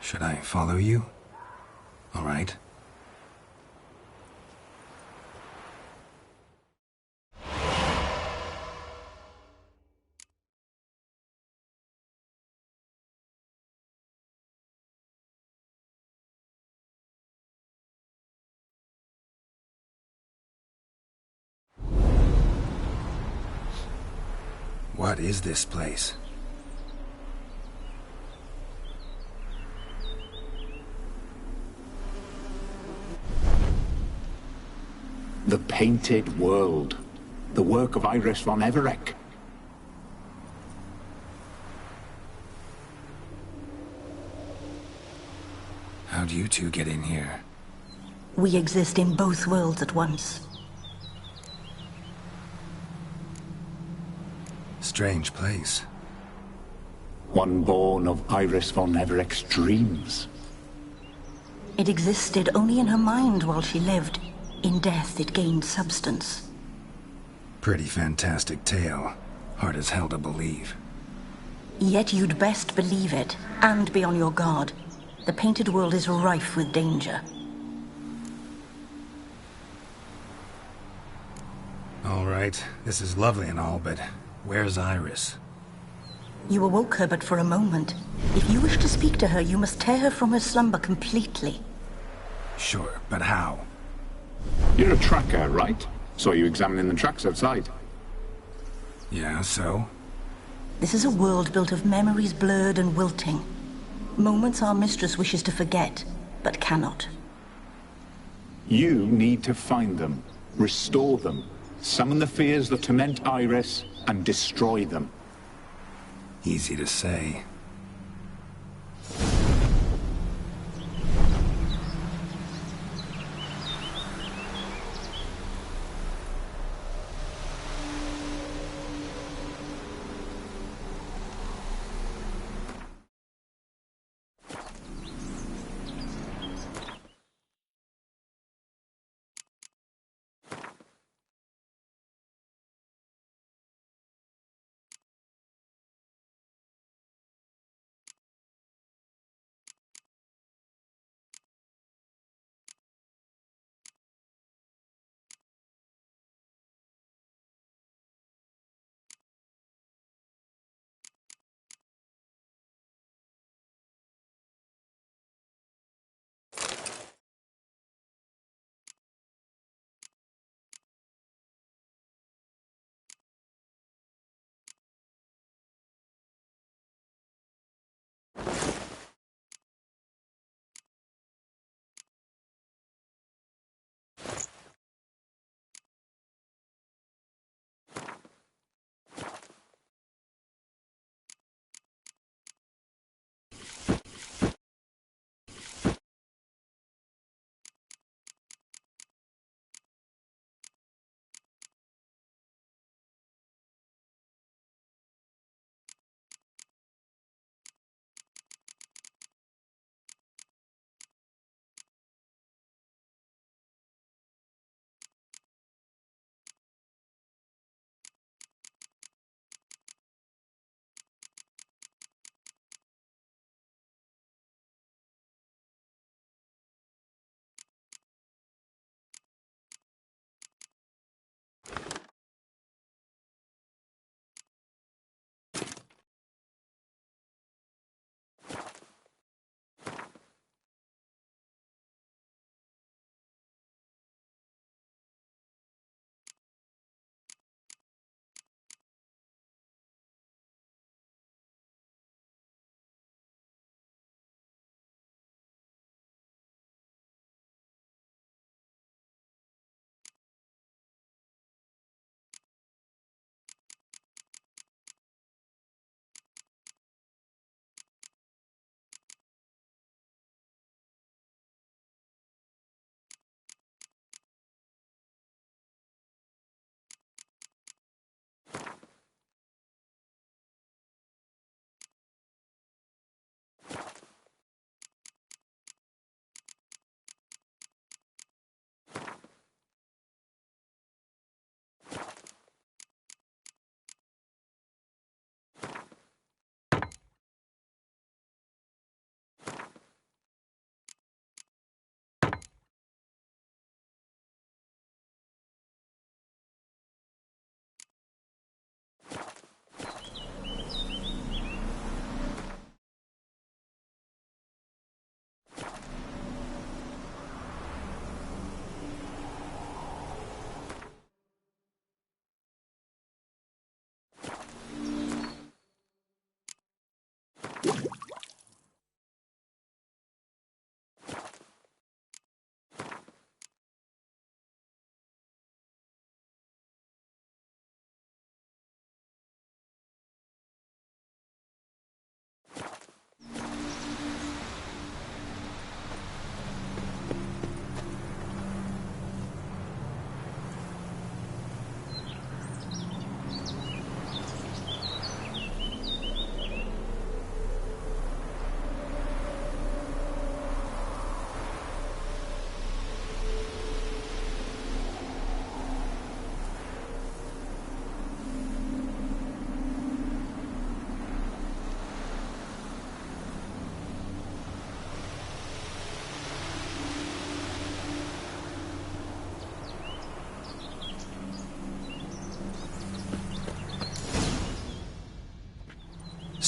Should I follow you? All right. What is this place? The Painted World. The work of Iris von Everec. How'd you two get in here? We exist in both worlds at once. Strange place. One born of Iris von Everec's dreams. It existed only in her mind while she lived. In death, it gained substance. Pretty fantastic tale. Hard as hell to believe. Yet you'd best believe it, and be on your guard. The Painted World is rife with danger. All right, this is lovely and all, but where's Iris? You awoke her but for a moment. If you wish to speak to her, you must tear her from her slumber completely. Sure, but how? You're a tracker, right? Saw you examining the tracks outside. Yeah, so? This is a world built of memories blurred and wilting. Moments our mistress wishes to forget, but cannot. You need to find them, restore them, summon the fears that torment Iris, and destroy them. Easy to say.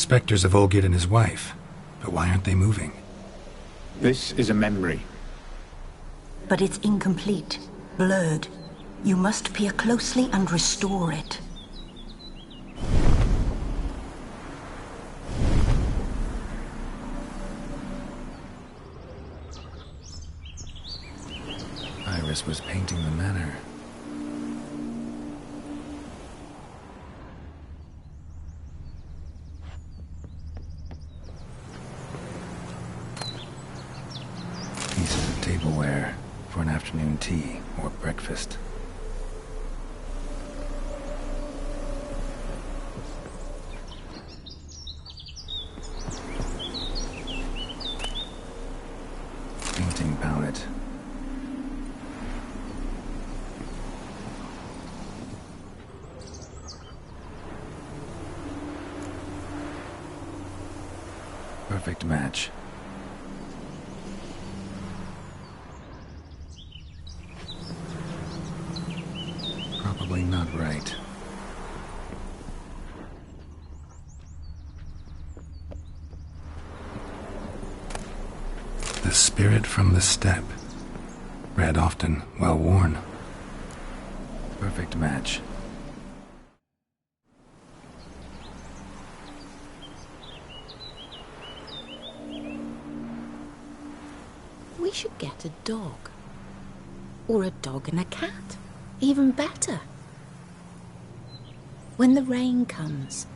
Spectres of Olgid and his wife. But why aren't they moving? This is a memory. But it's incomplete, blurred. You must peer closely and restore it. Iris was painting the manor. Pieces of tableware for an afternoon tea or breakfast. Painting palette. Perfect match. Probably not right. The spirit from the steppe. Read often, well worn. Perfect match. We should get a dog. Or a dog and a cat. Even better. When the rain comes,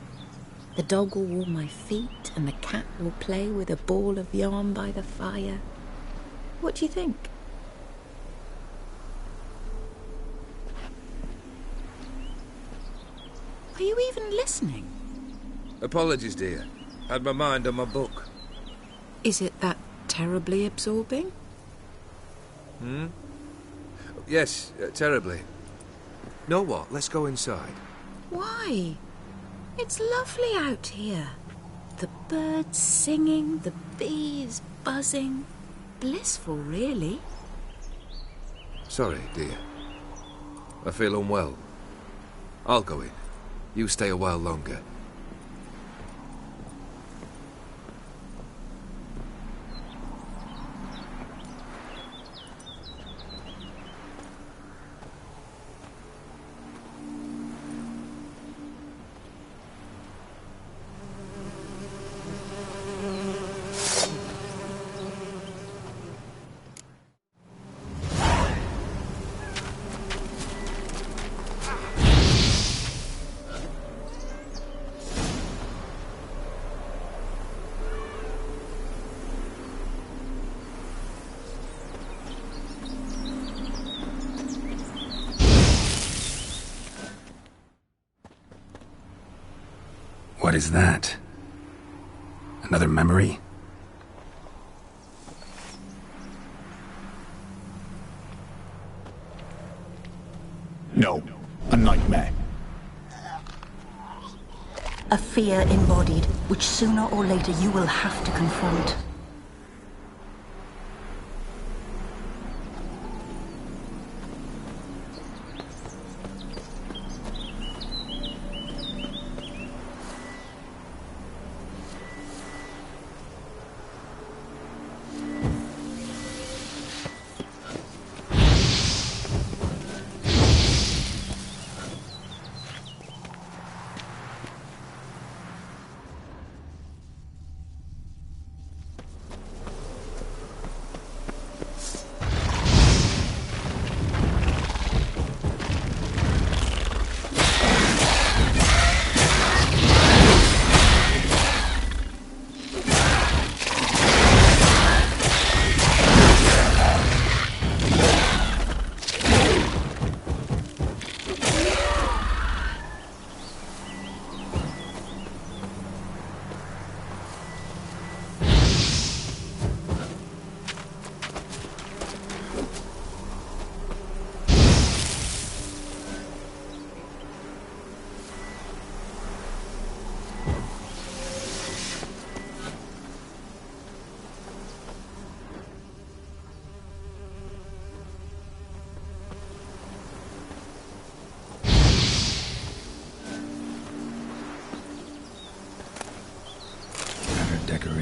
the dog will warm my feet and the cat will play with a ball of yarn by the fire. What do you think? Are you even listening? Apologies, dear. Had my mind on my book. Is it that terribly absorbing? Yes, terribly. Know what? Let's go inside. Why? It's lovely out here. The birds singing, the bees buzzing. Blissful, really. Sorry, dear. I feel unwell. I'll go in. You stay a while longer. What is that? Another memory? No, a nightmare. A fear embodied, which sooner or later you will have to confront.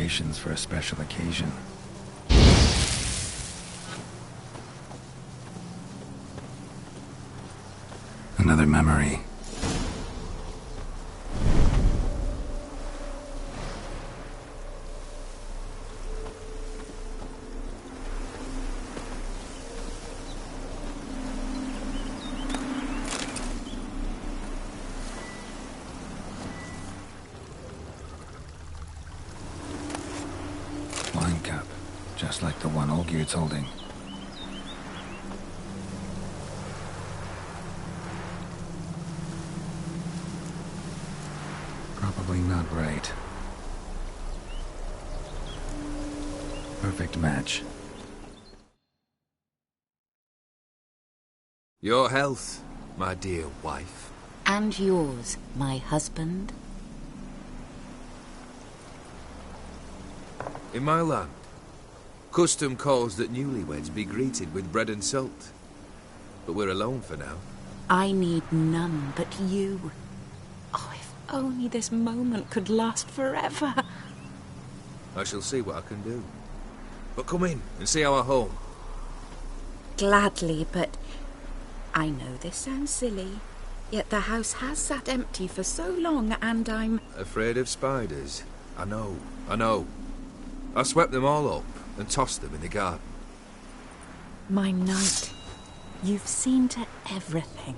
decorations for a special occasion. Another memory. Wine cup, just like the one Olgierd's holding. Probably not right. Perfect match. Your health, my dear wife. And yours, my husband. In my land, custom calls that newlyweds be greeted with bread and salt. But we're alone for now. I need none but you. Oh, if only this moment could last forever. I shall see what I can do. But come in and see our home. Gladly, but I know this sounds silly, yet the house has sat empty for so long and I'm... Afraid of spiders? I know. I swept them all up and tossed them in the garden. My knight, you've seen to everything.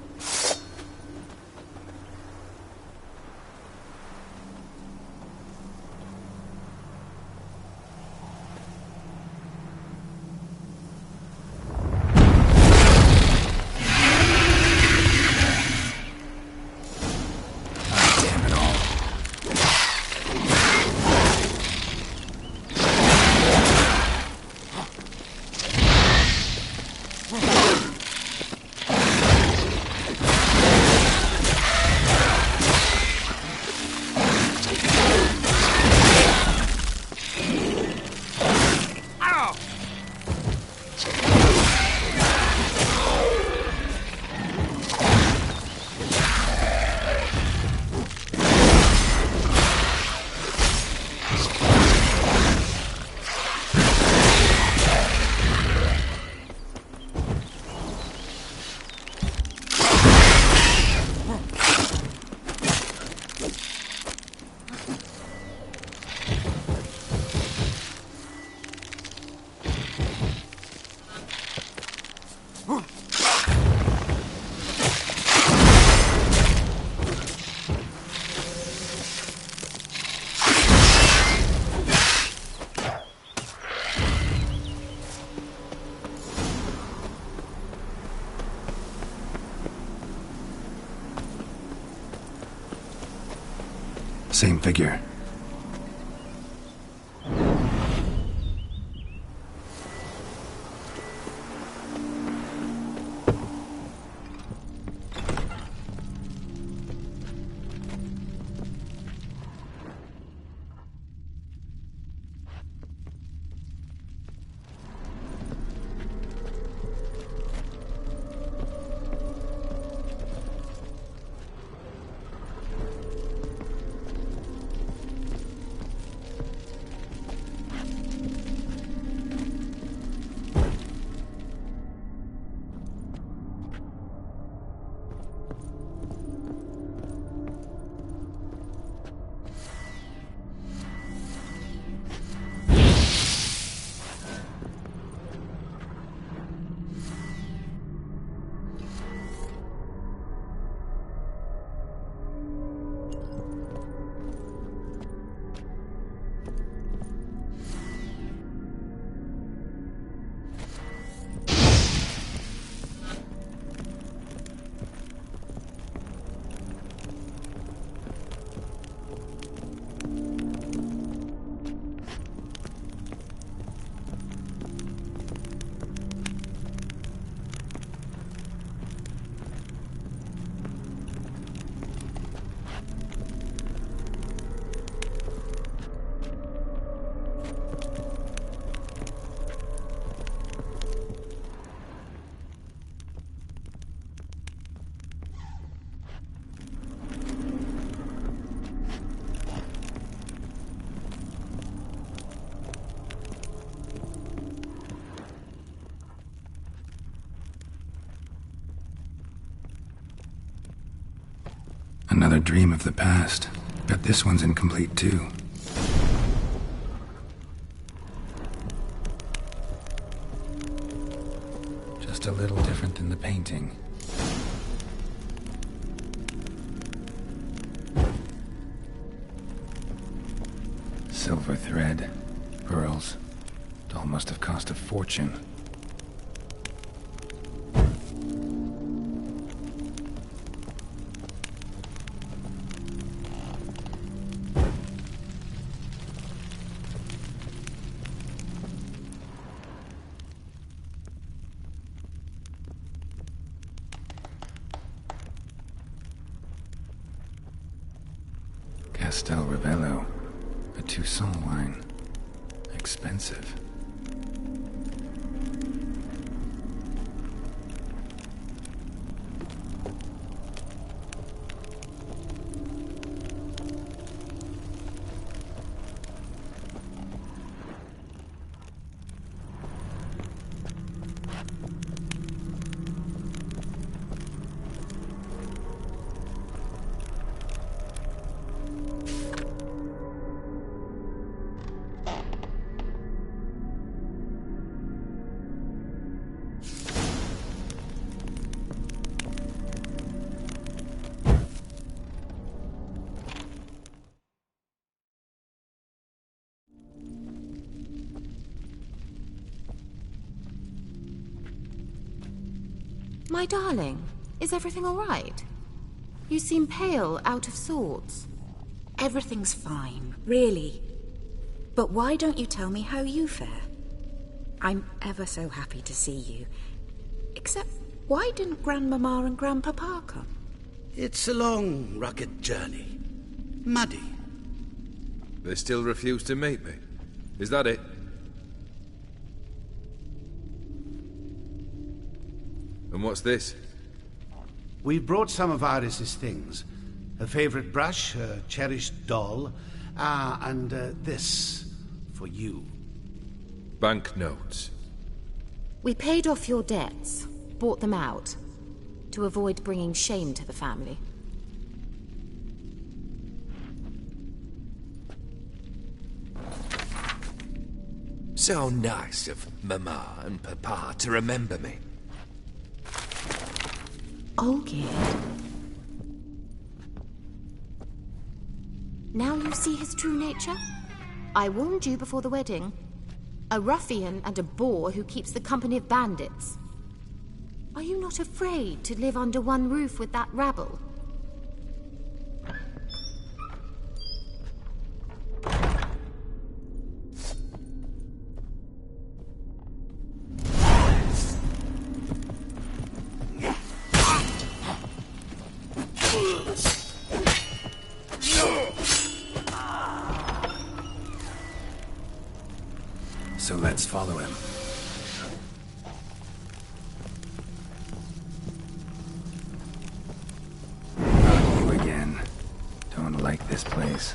Same figure. Another dream of the past. Bet this one's incomplete too. Just a little different than the painting. Silver thread, pearls. Doll must have cost a fortune. Castel Ravello, a Toussaint wine. Expensive. My darling, is everything all right? You seem pale, out of sorts. Everything's fine, really. But why don't you tell me how you fare? I'm ever so happy to see you. Except, why didn't Grandmama and Grandpapa come? It's a long, rugged journey. Muddy. They still refuse to meet me. Is that it? And what's this? We brought some of Iris's things. Her favorite brush, her cherished doll, and this for you. Banknotes. We paid off your debts, bought them out, to avoid bringing shame to the family. So nice of Mama and Papa to remember me. Olgerd. Now you see his true nature? I warned you before the wedding. A ruffian and a boor who keeps the company of bandits. Are you not afraid to live under one roof with that rabble? So let's follow him. Not you again. Don't like this place.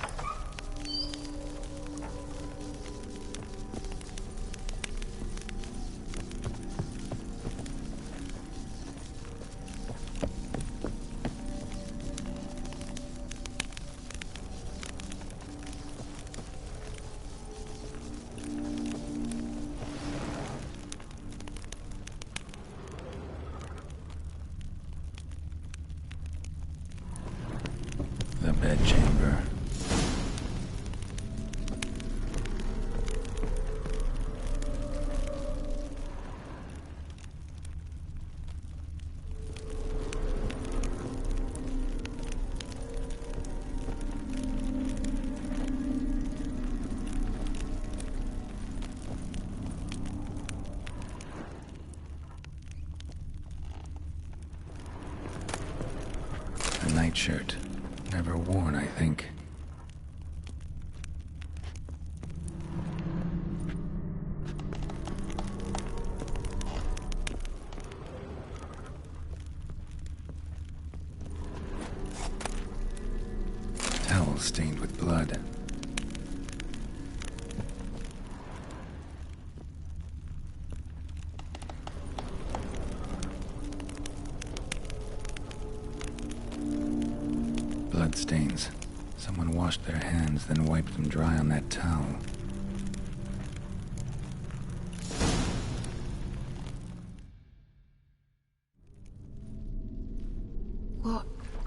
The bedchamber. A nightshirt. Never worn, I think. Towel stained with blood. bloodstains. Someone washed their hands, then wiped them dry on that towel.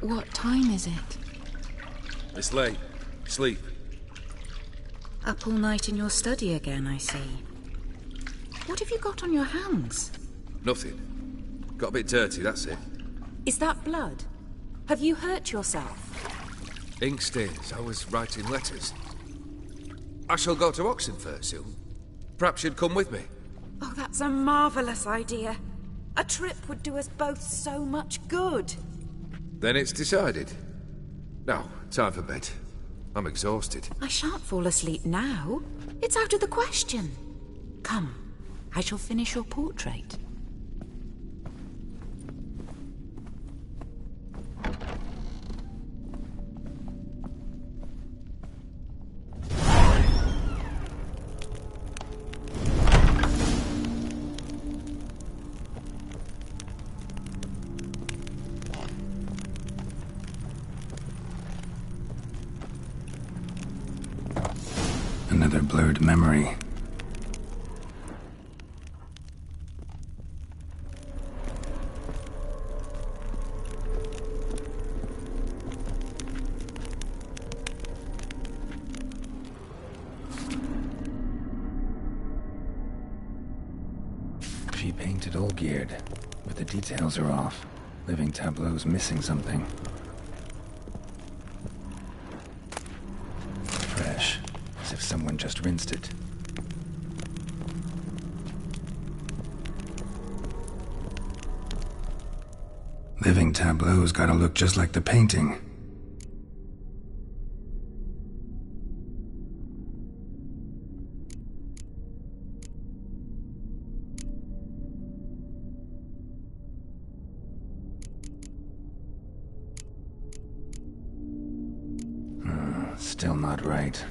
What time is it? It's late. Sleep. Up all night in your study again, I see. What have you got on your hands? Nothing. Got a bit dirty, that's it. Is that blood? Have you hurt yourself? Ink stains. I was writing letters. I shall go to Oxenfurt soon. Perhaps you'd come with me. Oh, that's a marvellous idea. A trip would do us both so much good. Then it's decided. Now, time for bed. I'm exhausted. I shan't fall asleep now. It's out of the question. Come, I shall finish your portrait. Another blurred memory. She painted all geared, but the details are off. Living tableau's missing something. Fresh. As if someone just rinsed it. Living tableau's gotta look just like the painting. Still not right.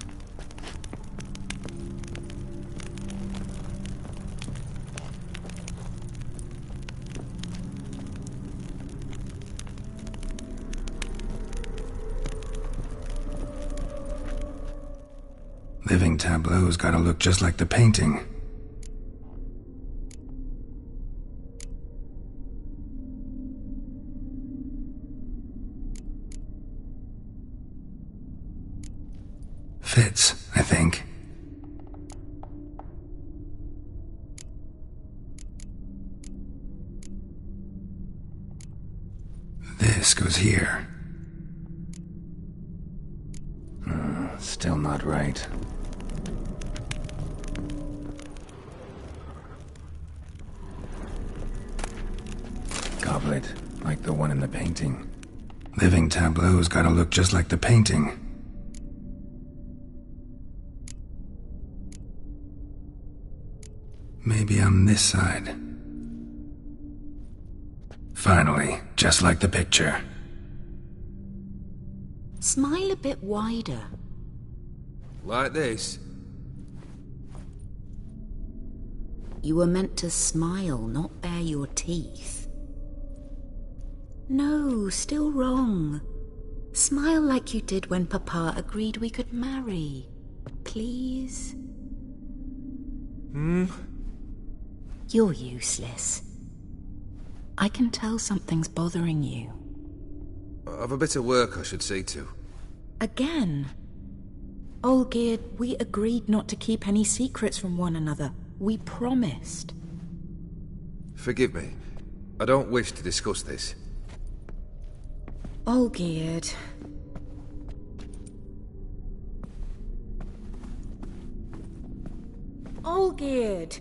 Living tableau's gotta look just like the painting. Fits, I think. This goes here. Still not right. Goblet, like the one in the painting. Living tableau's gotta look just like the painting. Maybe on this side. Finally, just like the picture. Smile a bit wider. Like this? You were meant to smile, not bare your teeth. No, still wrong. Smile like you did when Papa agreed we could marry. Please? You're useless. I can tell something's bothering you. I've a bit of work I should see to. Again? Olgierd, we agreed not to keep any secrets from one another. We promised. Forgive me. I don't wish to discuss this. Olgierd. Olgierd!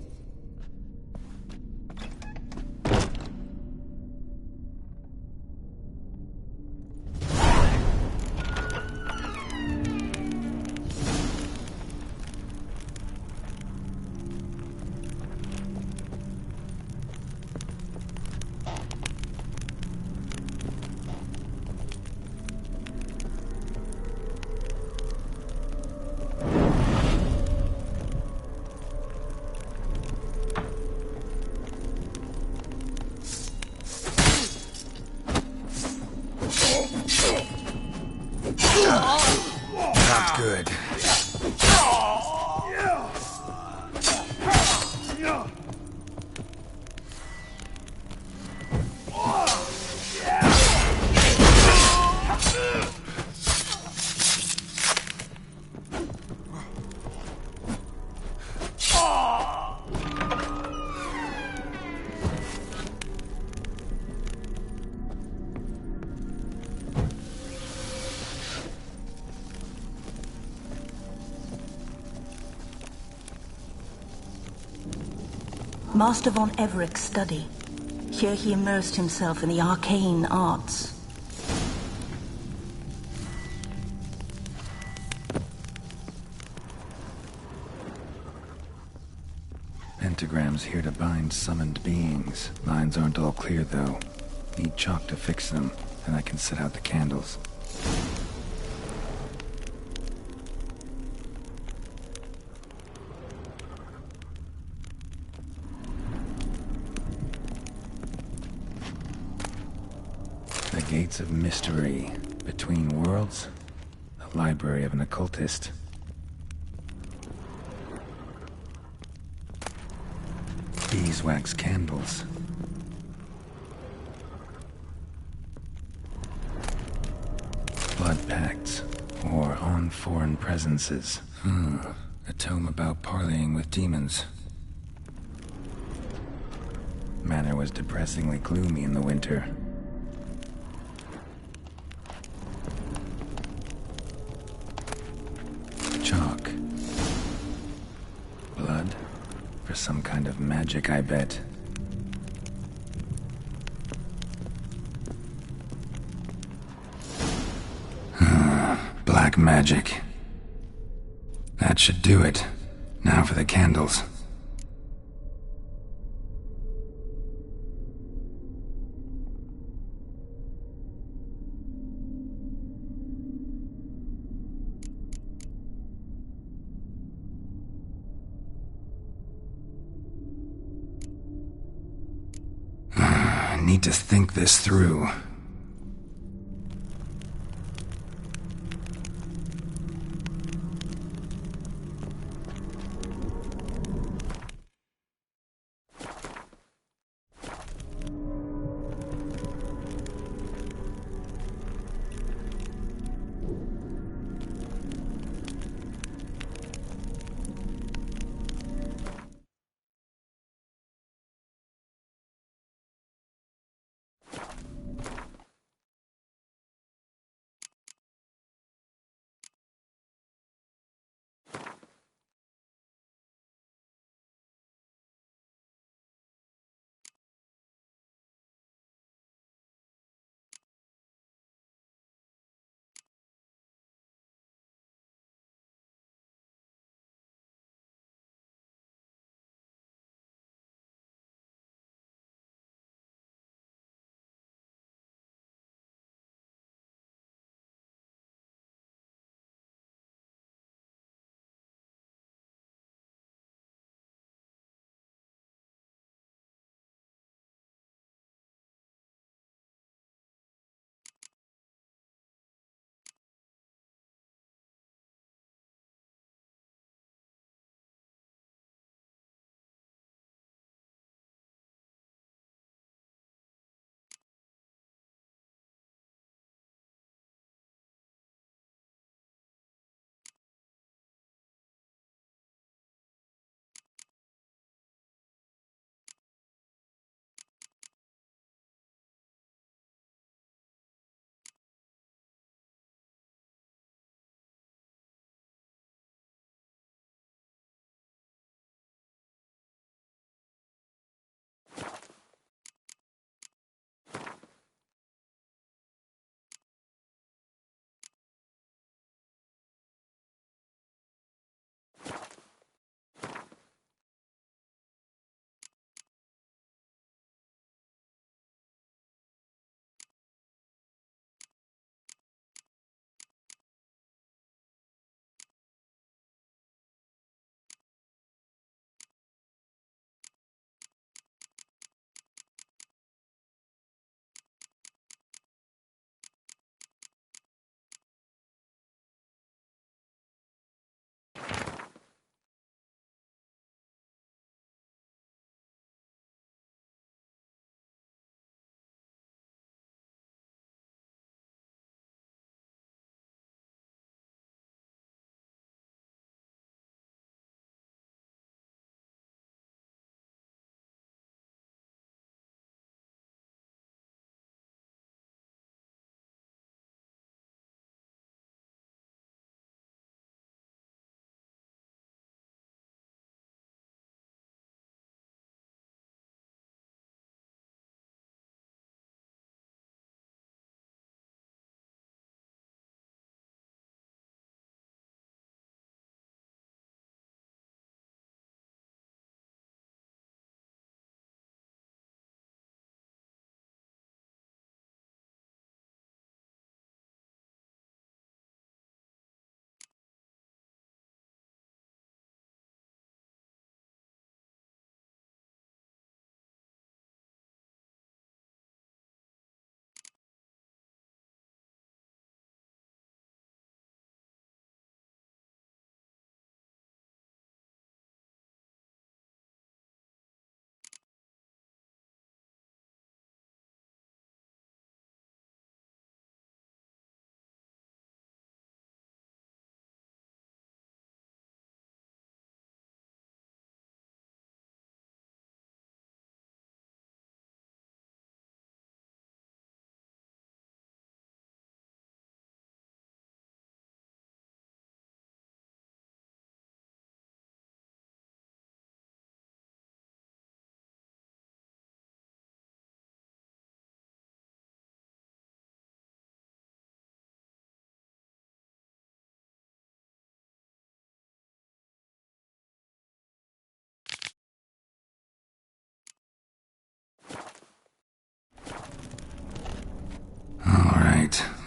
Not good. Master von Everett's study. Here he immersed himself in the arcane arts. Pentagrams here to bind summoned beings. Lines aren't all clear, though. Need chalk to fix them, and I can set out the candles. The Gates of Mystery. Between Worlds? The library of an occultist. Beeswax candles. Blood pacts, or on foreign presences. A tome about parleying with demons. Manor was depressingly gloomy in the winter. Chalk. Blood? For some kind of magic, I bet. Black magic. That should do it. Now for the candles. I need to think this through.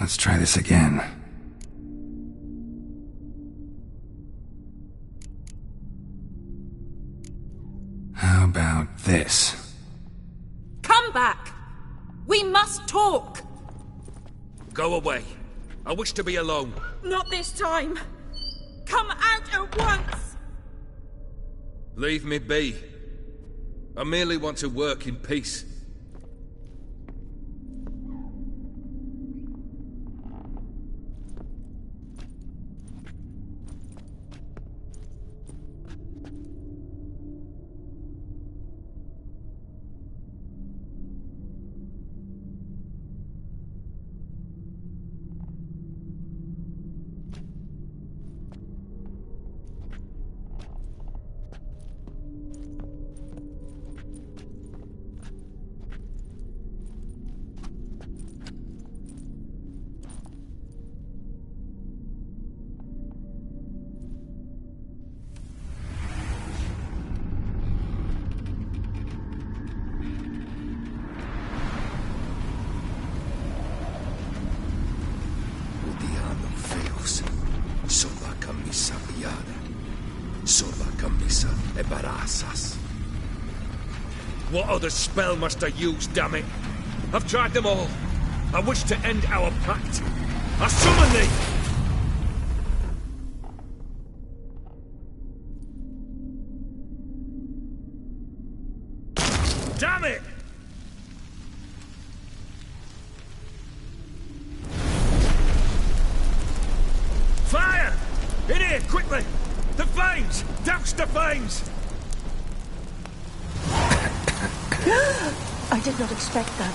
Let's try this again. How about this? Come back! We must talk! Go away. I wish to be alone. Not this time! Come out at once! Leave me be. I merely want to work in peace. What other spell must I use, damn it? I've tried them all. I wish to end our pact. I summon thee! Damn it! Fire! In here, quickly! The flames! Douse the flames! I did not expect that.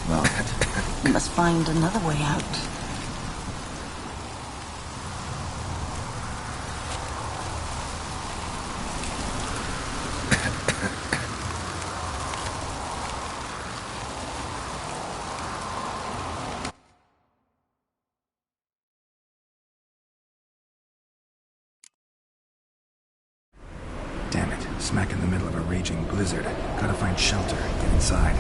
Well, We must find another way out. damn it. Smack in the middle of a raging blizzard. Gotta find shelter. Get inside.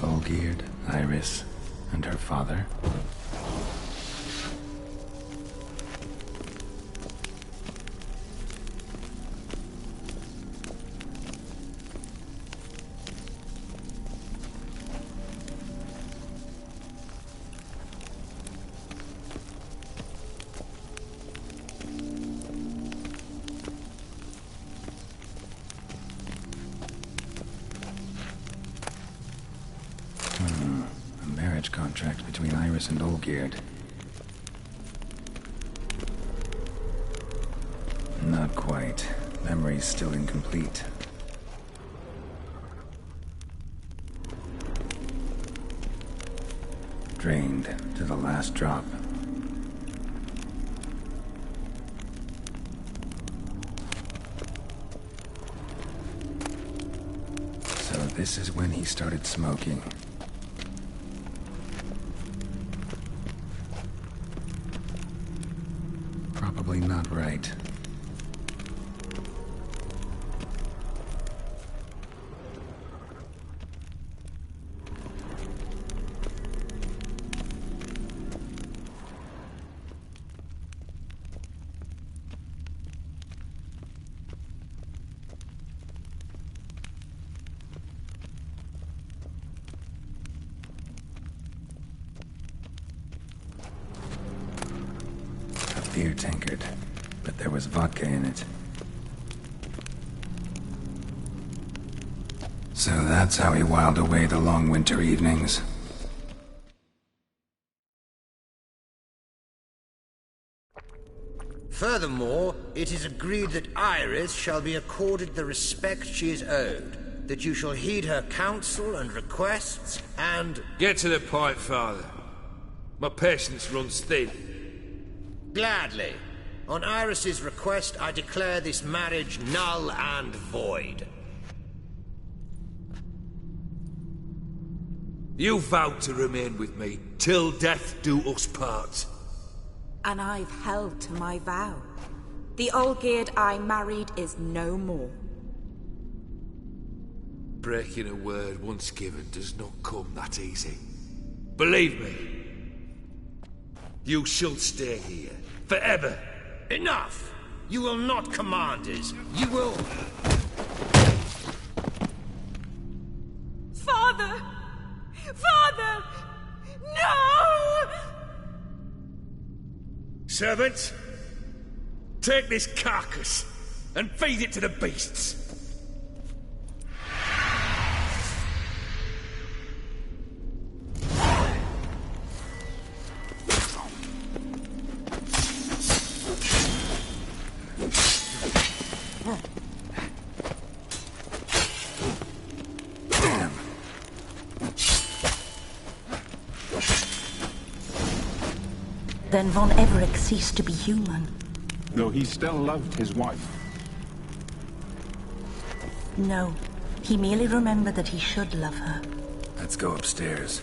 Olgierd, Iris, and her father. A marriage contract between Iris and Olgierd. Not quite. Memory's still incomplete. Drained to the last drop. So this is when he started smoking. Probably not right. A beer tankard, but there was vodka in it. So that's how he whiled away the long winter evenings. Furthermore, it is agreed that Iris shall be accorded the respect she is owed, that you shall heed her counsel and requests, and... Get to the point, Father. My patience runs thin. Gladly. On Iris's request, I declare this marriage null and void. You vowed to remain with me till death do us part. And I've held to my vow. The Olgierd I married is no more. Breaking a word once given does not come that easy. Believe me. You shall stay here, forever. Enough! You will not command us. You will... Father! Father! No! Servants, take this carcass and feed it to the beasts. Then Von Everett ceased to be human. Though he still loved his wife. No, he merely remembered that he should love her. Let's go upstairs.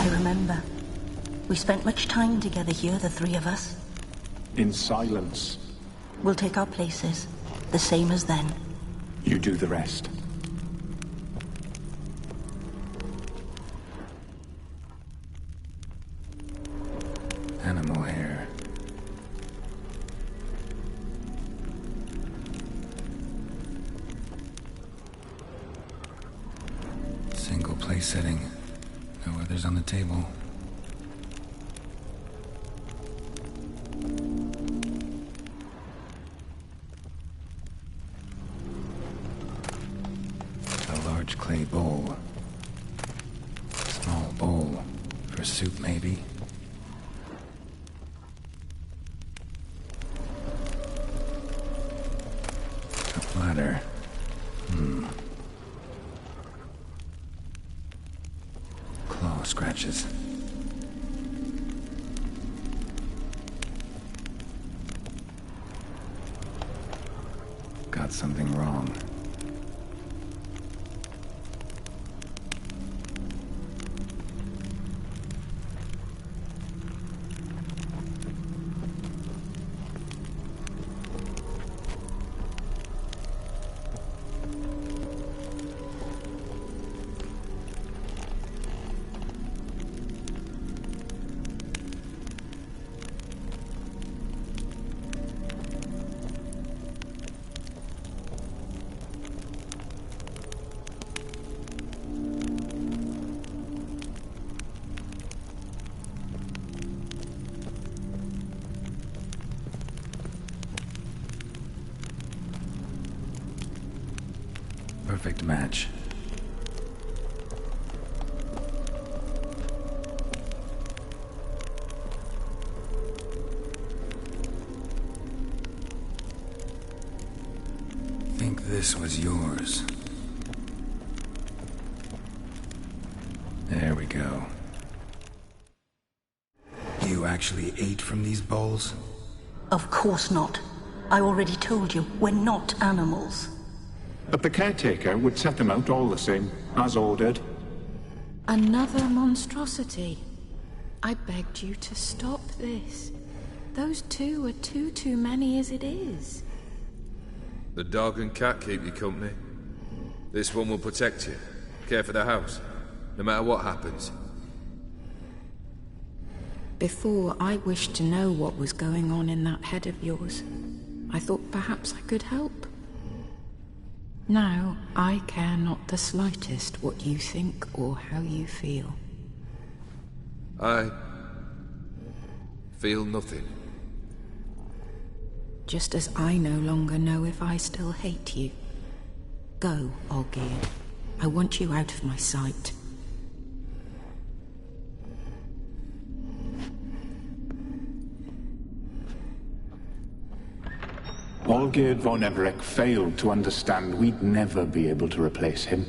Remember, we spent much time together here, the three of us. In silence. We'll take our places, the same as then. You do the rest. Animal hair. Single place setting. No others on the table. A large clay bowl. Small bowl. For soup, maybe? A platter. Claw scratches. Got something wrong. Perfect match. Think this was yours. There we go. You actually ate from these bowls? Of course not. I already told you, we're not animals. But the caretaker would set them out all the same, as ordered. Another monstrosity. I begged you to stop this. Those two are too many as it is. The dog and cat keep you company. This one will protect you. care for the house, no matter what happens. Before, I wished to know what was going on in that head of yours. I thought perhaps I could help. Now, I care not the slightest what you think or how you feel. I feel nothing. Just as I no longer know if I still hate you. Go, Olgierd. I want you out of my sight. Olgierd von Everec failed to understand we'd never be able to replace him.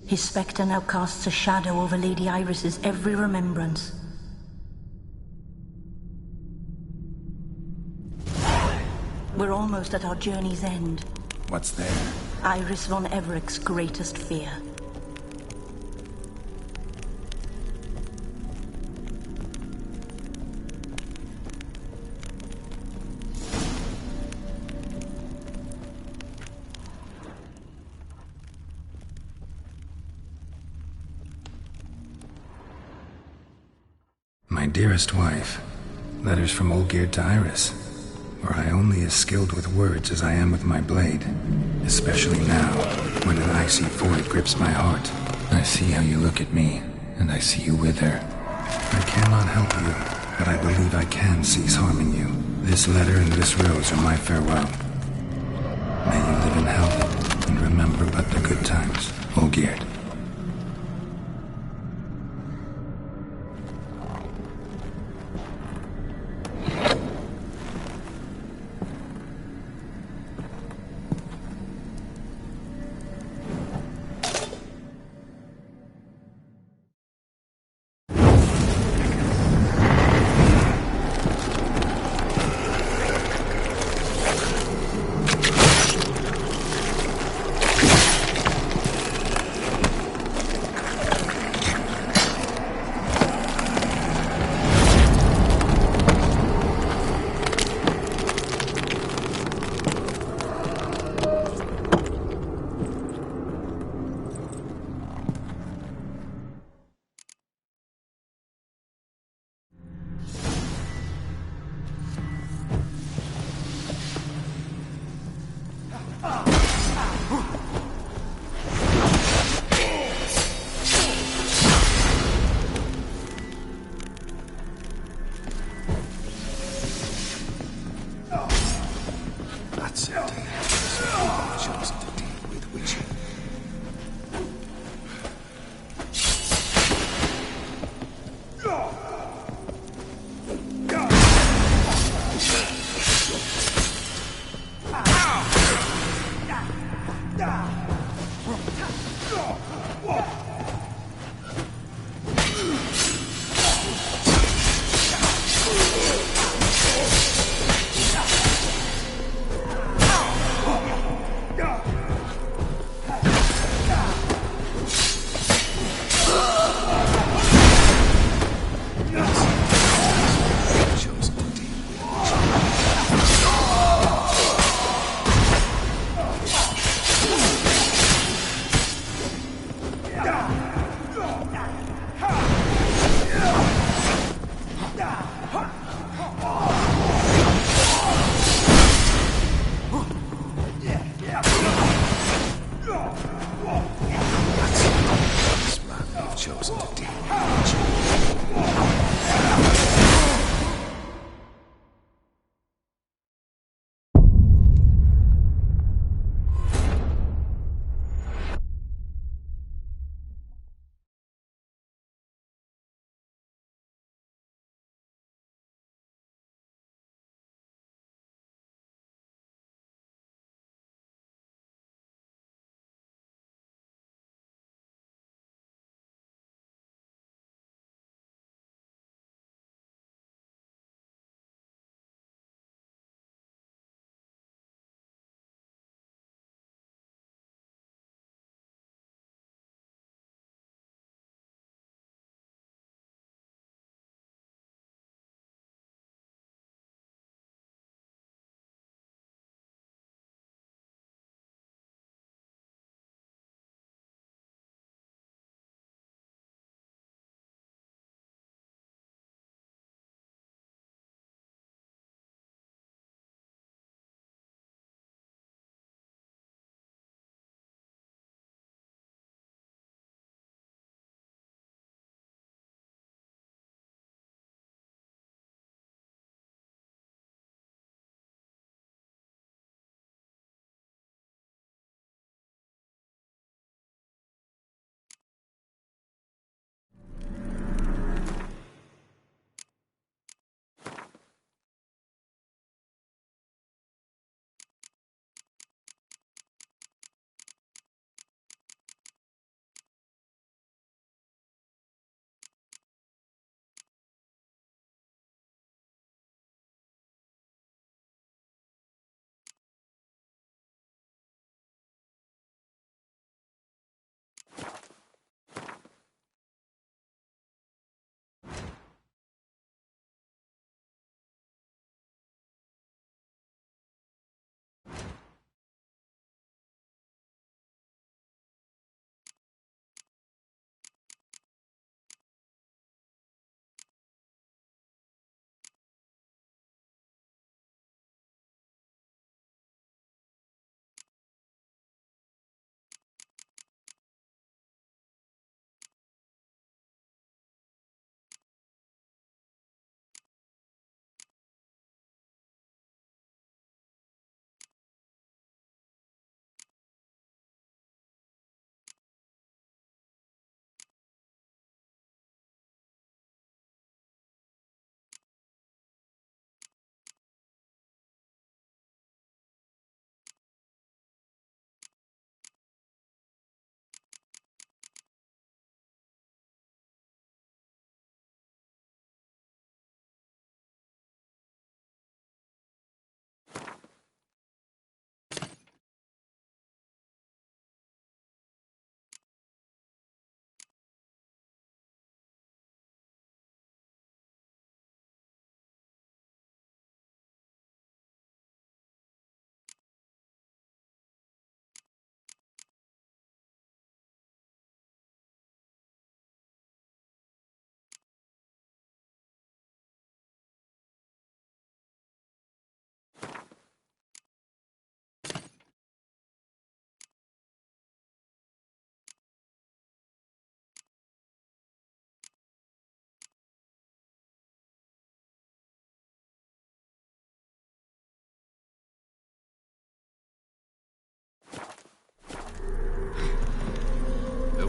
His spectre now casts a shadow over Lady Iris's every remembrance. We're almost at our journey's end. What's there? Iris von Everec's greatest fear. My dearest wife, letters from Olgierd to Iris. Were I only as skilled with words as I am with my blade, especially now, when an icy void grips my heart. I see how you look at me, and I see you wither. I cannot help you, but I believe I can cease harming you. This letter and this rose are my farewell. May you live in health, and remember but the good times, Olgierd.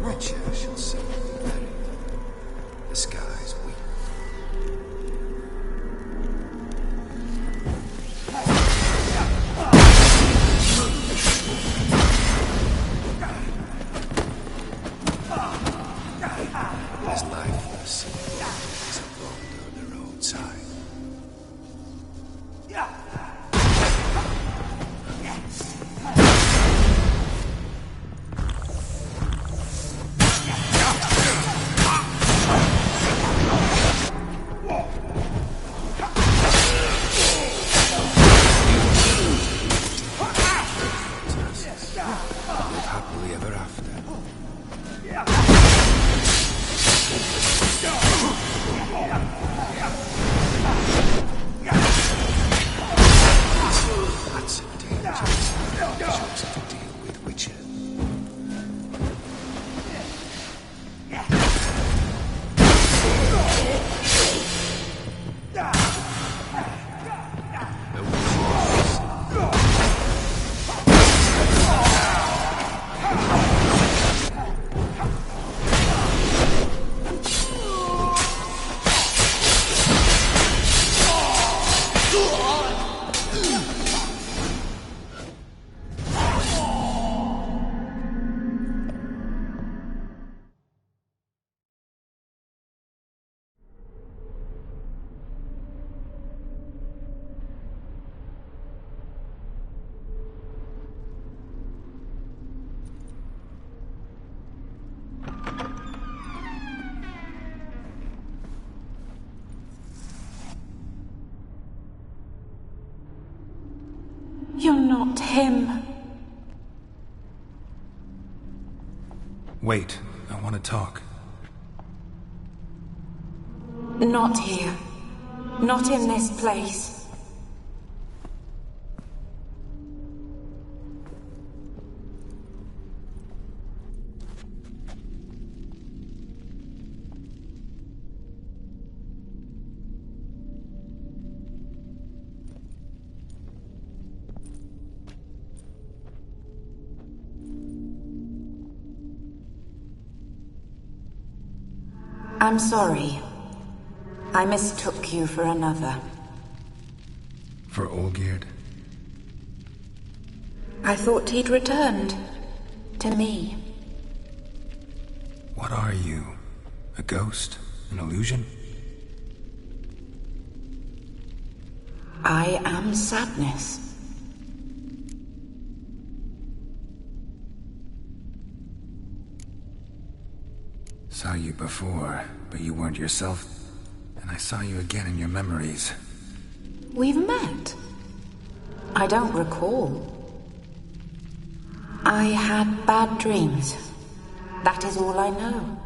richer shall soon be buried. The skies weep. As lifeless as a boulder on the roadside. Live happily ever after. That's a dangerous chosen to deal with, Witcher. You're not him. Wait, I want to talk. Not here. Not in this place. I'm sorry. I mistook you for another. For Olgierd? I thought he'd returned. To me. What are you? A ghost? An illusion? I am sadness. Saw you before, but you weren't yourself. And I saw you again in your memories. We've met. I don't recall. I had bad dreams. That is all I know.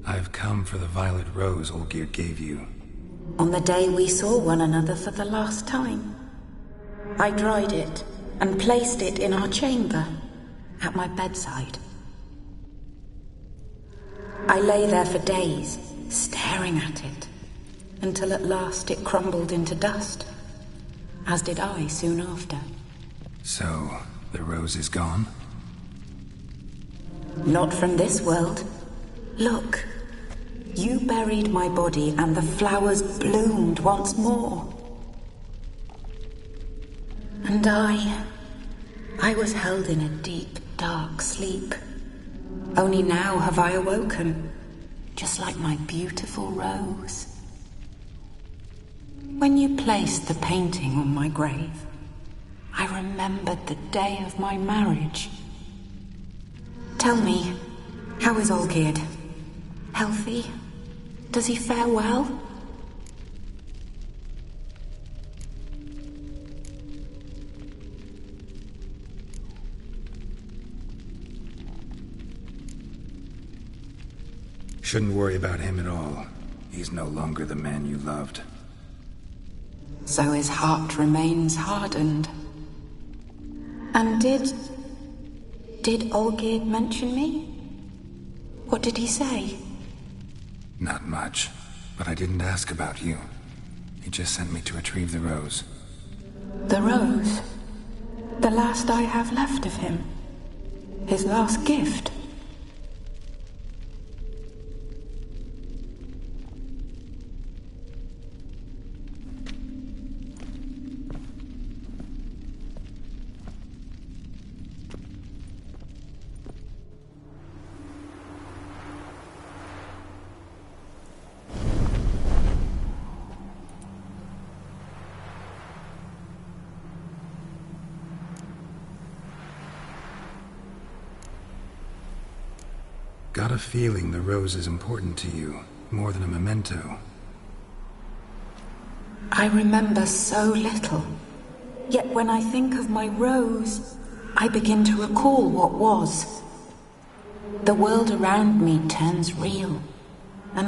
I've come for the violet rose Olgierd gave you. On the day we saw one another for the last time, I dried it and placed it in our chamber, at my bedside. I lay there for days, staring at it, until at last it crumbled into dust, as did I soon after. So, the rose is gone? Not from this world. Look, you buried my body and the flowers bloomed once more. And I was held in a deep, dark sleep. Only now have I awoken, just like my beautiful rose. When you placed the painting on my grave, I remembered the day of my marriage. Tell me, how is Olgierd? Healthy? Does he fare well? Shouldn't worry about him at all. He's no longer the man you loved. So his heart remains hardened. And did Olgierd mention me? What did he say? Not much, but I didn't ask about you. He just sent me to retrieve the rose. The rose? The last I have left of him. His last gift. Got a feeling the rose is important to you, more than a memento. I remember so little. Yet when I think of my rose, I begin to recall what was. The world around me turns real, and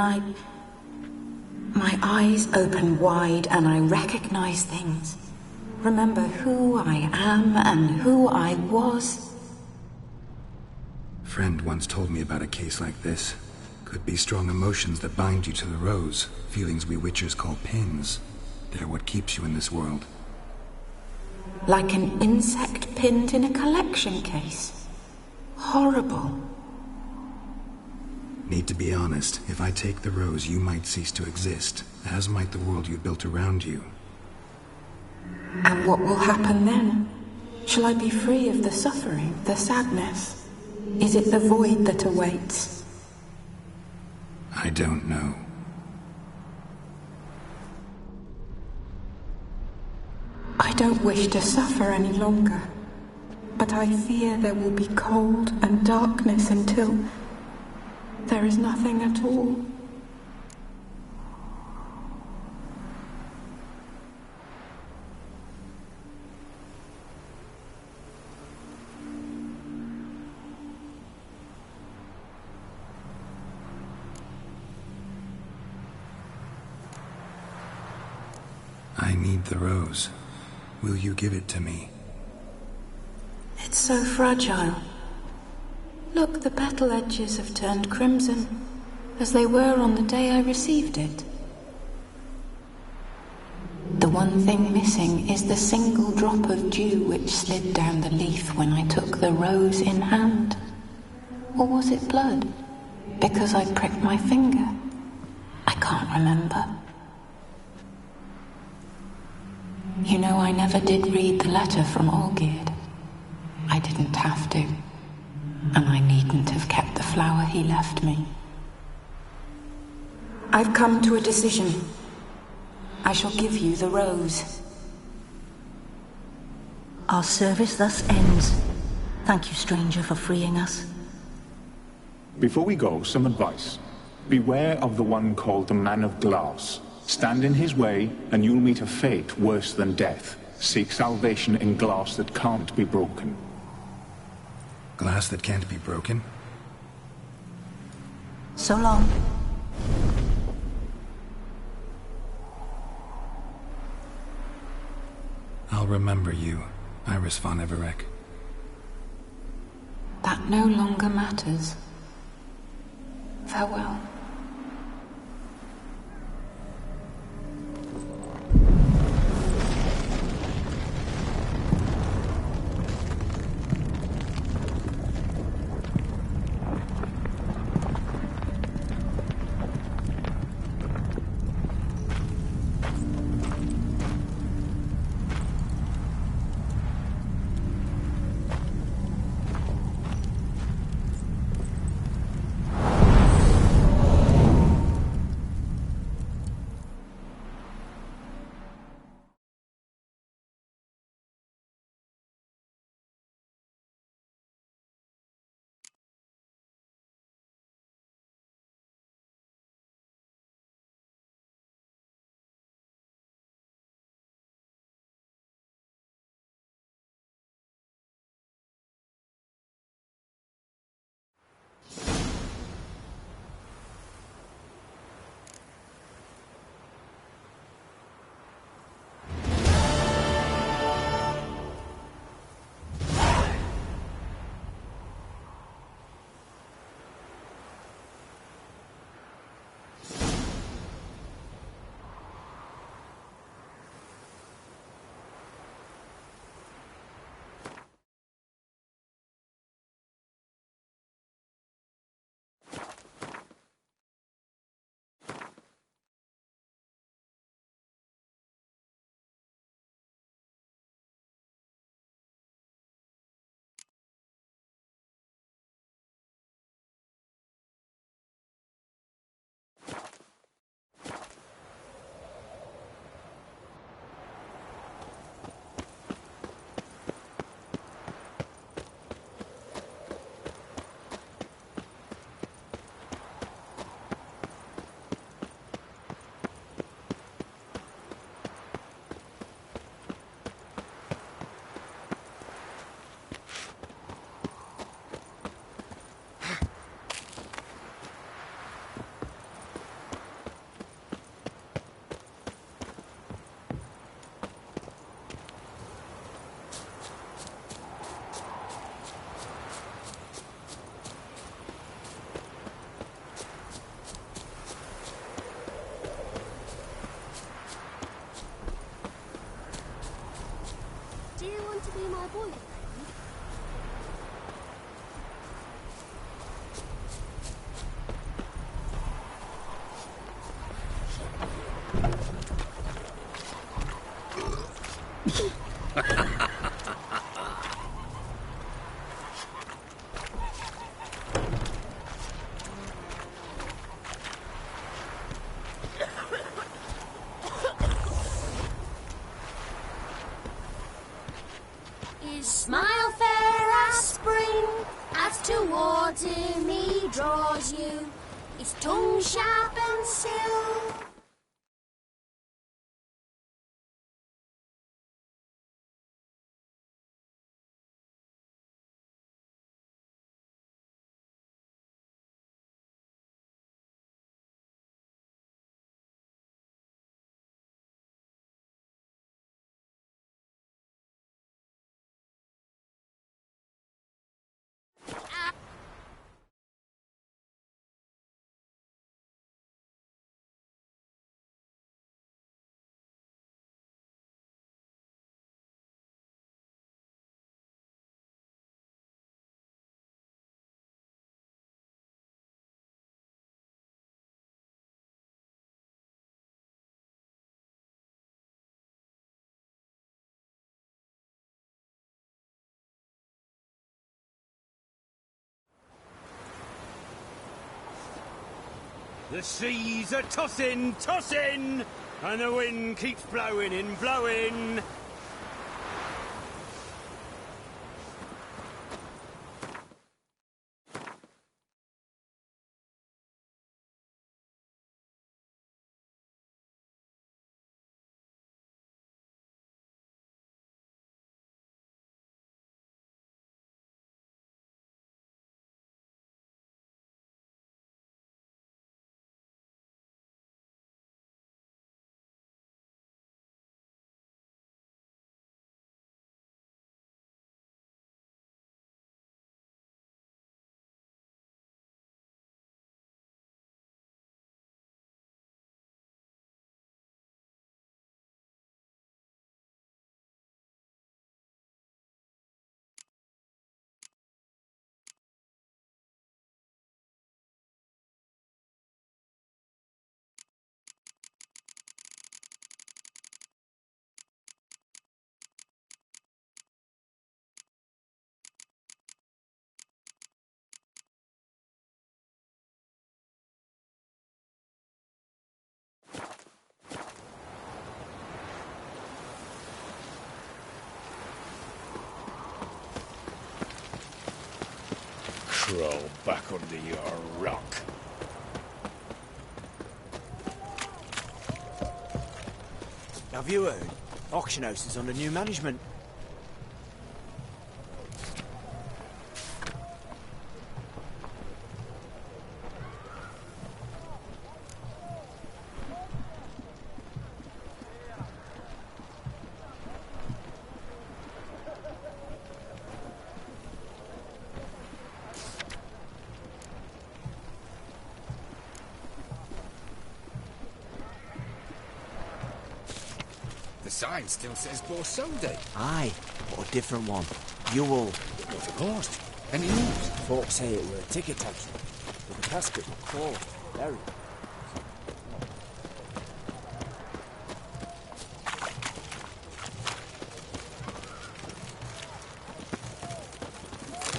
my eyes open wide and I recognize things. Remember who I am and who I was. Friend once told me about a case like this. Could be strong emotions that bind you to the rose, feelings we witchers call pins. They're what keeps you in this world. Like an insect pinned in a collection case. Horrible. Need to be honest, if I take the rose, you might cease to exist, as might the world you built around you. And what will happen then? Shall I be free of the suffering, the sadness? Is it the void that awaits? I don't know. I don't wish to suffer any longer, but I fear there will be cold and darkness until there is nothing at all. I need the rose. Will you give it to me? It's so fragile. Look, the petal edges have turned crimson, as they were on the day I received it. The one thing missing is the single drop of dew which slid down the leaf when I took the rose in hand. Or was it blood? Because I pricked my finger? I can't remember. You know, I never did read the letter from Olgierd. I didn't have to. And I needn't have kept the flower he left me. I've come to a decision. I shall give you the rose. Our service thus ends. Thank you, stranger, for freeing us. Before we go, some advice. Beware of the one called the Man of Glass. Stand in his way, and you'll meet a fate worse than death. Seek salvation in glass that can't be broken. Glass that can't be broken? So long. I'll remember you, Iris von Everec. That no longer matters. Farewell. His smile fair as spring, as towards him he draws you, his tongue sharp and still. The seas are tossing, tossing, and the wind keeps blowing and blowing. Crawl back under your rock. Have you heard? Auction House is under new management. The sign still says Borsode. Aye, but a different one. Ewell. What a ghost. Any news? Folks say it were a ticket tax, but the casket were closed. Very.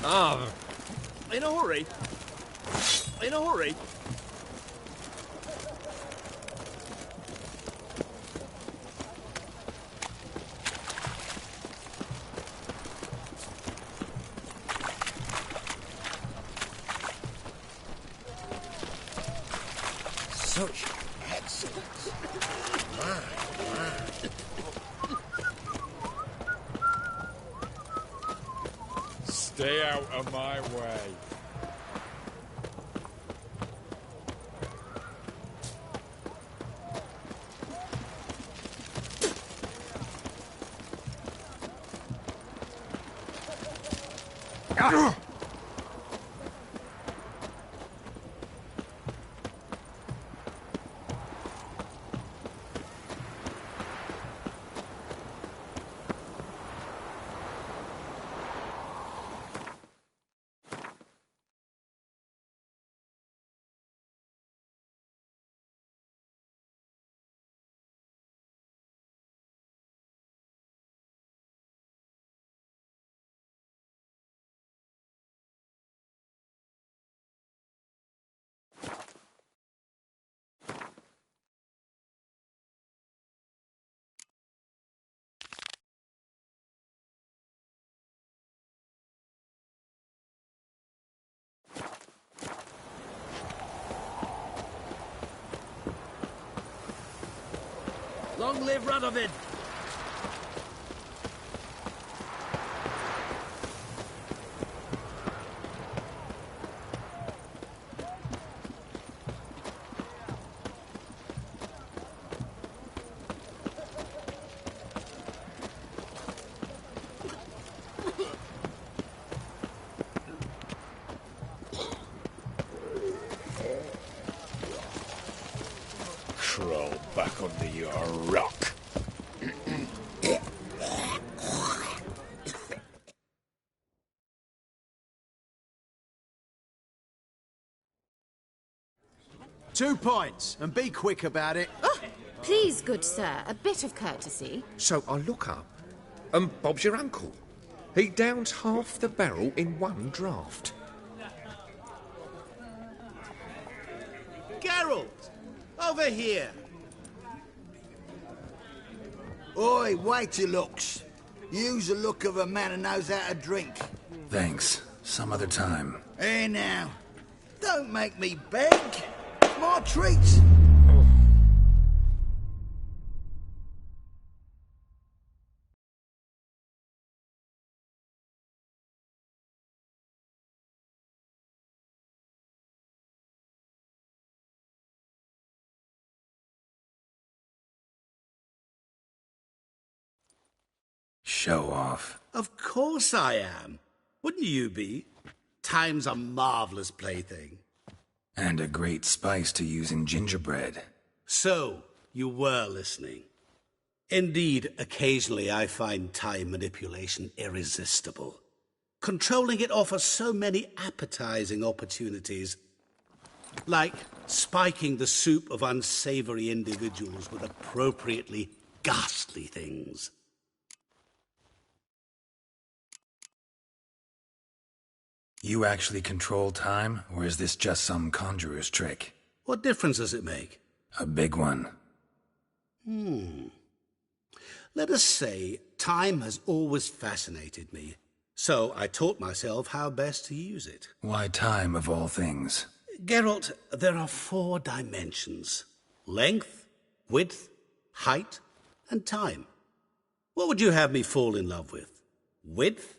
Ah, in a hurry. In a hurry. Such excellence. My. Stay out of my way. live, Radovid! Crawl back under your rock. 2 points, and be quick about it. Oh, please, good sir, a bit of courtesy. So I look up, and Bob's your uncle. He downs half the barrel in one draught. Geralt! Over here! Oi, wait your looks. Use the look of a man who knows how to drink. Thanks. Some other time. Here now. Don't make me beg. My treat. Show off. Of course I am. Wouldn't you be? Time's a marvellous plaything. And a great spice to use in gingerbread. So, you were listening. Indeed, occasionally I find time manipulation irresistible. Controlling it offers so many appetizing opportunities. Like spiking the soup of unsavory individuals with appropriately ghastly things. You actually control time, or is this just some conjurer's trick? What difference does it make? A big one. Let us say time has always fascinated me, so I taught myself how best to use it. Why time, of all things? Geralt, there are 4 dimensions. Length, width, height, and time. What would you have me fall in love with? Width?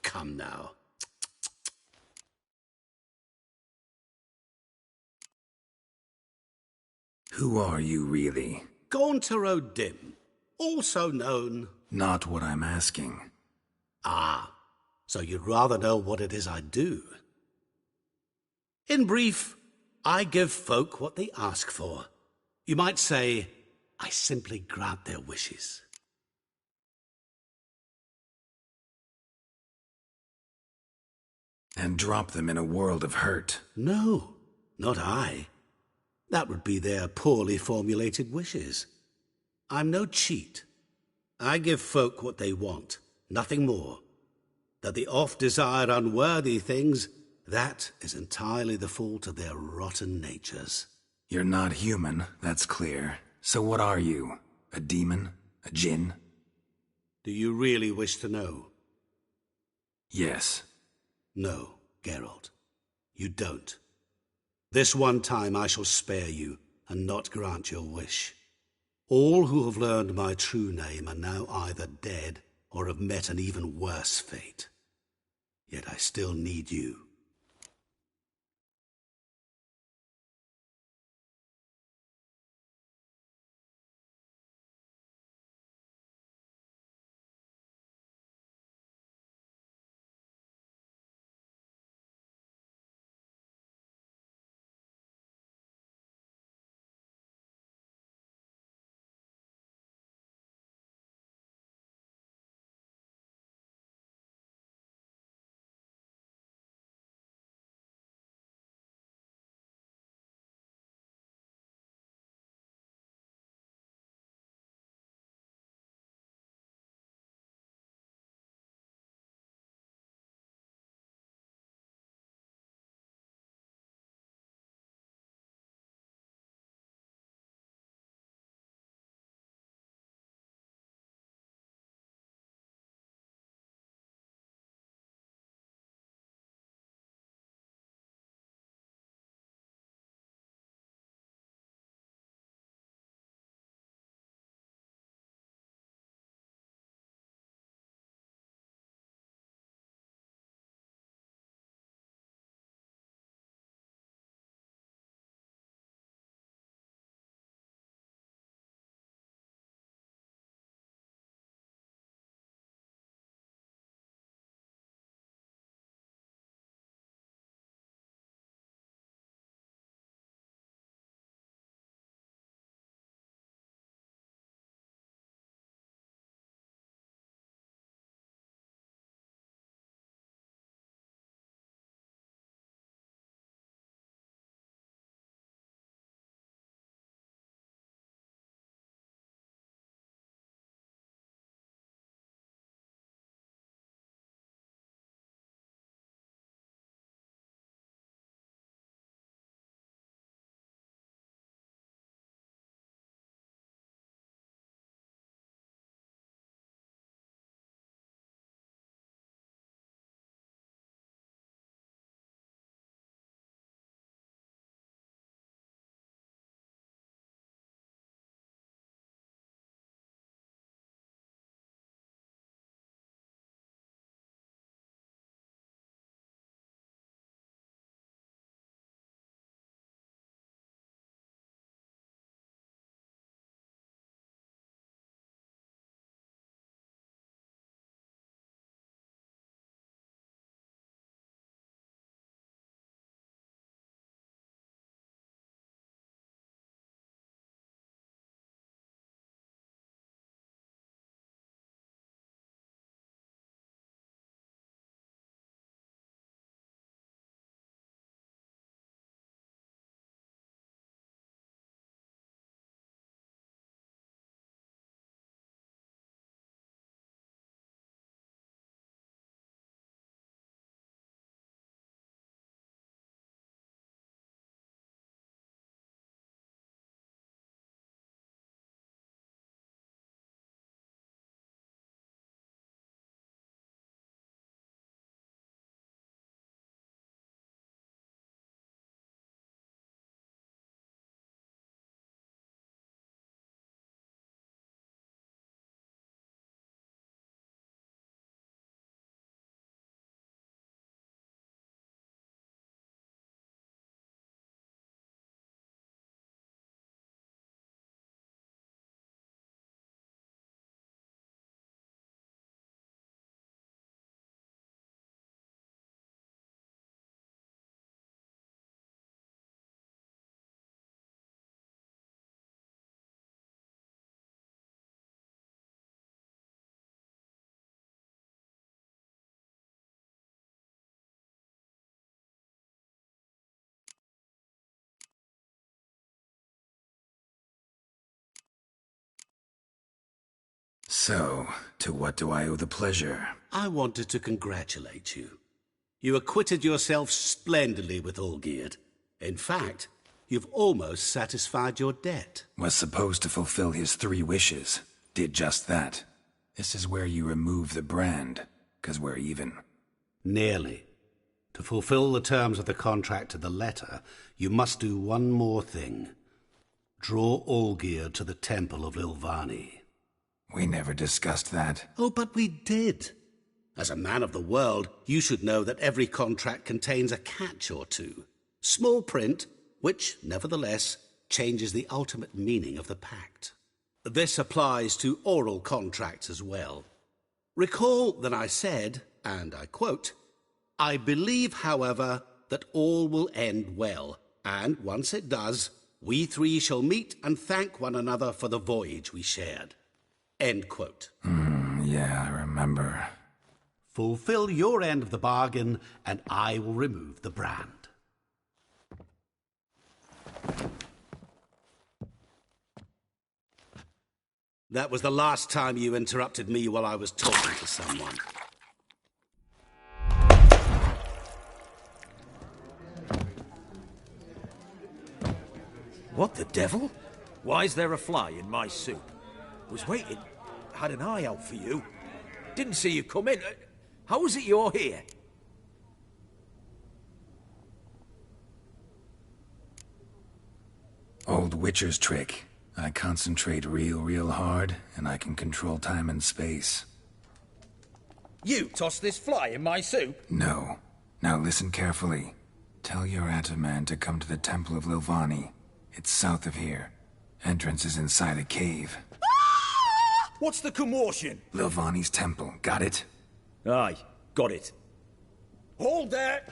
Come now. Who are you, really? Gauntero Dim, also known... Not what I'm asking. Ah, so you'd rather know what it is I do. In brief, I give folk what they ask for. You might say, I simply grant their wishes. And drop them in a world of hurt. No, not I. That would be their poorly formulated wishes. I'm no cheat. I give folk what they want, nothing more. That they oft desire unworthy things, that is entirely the fault of their rotten natures. You're not human, that's clear. So what are you? A demon? A djinn? Do you really wish to know? Yes. No, Geralt. You don't. This one time I shall spare you, and not grant your wish. All who have learned my true name are now either dead, or have met an even worse fate. Yet I still need you. So, to what do I owe the pleasure? I wanted to congratulate you. You acquitted yourself splendidly with Olgierd. In fact, you've almost satisfied your debt. Was supposed to fulfill his 3 wishes. Did just that. This is where you remove the brand, 'cause we're even. Nearly. To fulfill the terms of the contract to the letter, you must do one more thing. Draw Olgierd to the Temple of Lilvani. We never discussed that. Oh, but we did. As a man of the world, you should know that every contract contains a catch or two. Small print, which, nevertheless, changes the ultimate meaning of the pact. This applies to oral contracts as well. Recall that I said, and I quote, "I believe, however, that all will end well, and once it does, we 3 shall meet and thank one another for the voyage we shared." End quote. Yeah, I remember. Fulfill your end of the bargain, and I will remove the brand. That was the last time you interrupted me while I was talking to someone. What the devil? Why is there a fly in my soup? Was waiting. Had an eye out for you. Didn't see you come in. How is it you're here? Old Witcher's trick. I concentrate real hard, and I can control time and space. You tossed this fly in my soup? No. Now listen carefully. Tell your Ataman to come to the Temple of Lilvani. It's south of here. Entrance is inside a cave. What's the commotion? Lilvani's temple. Got it? Aye, got it. Hold there!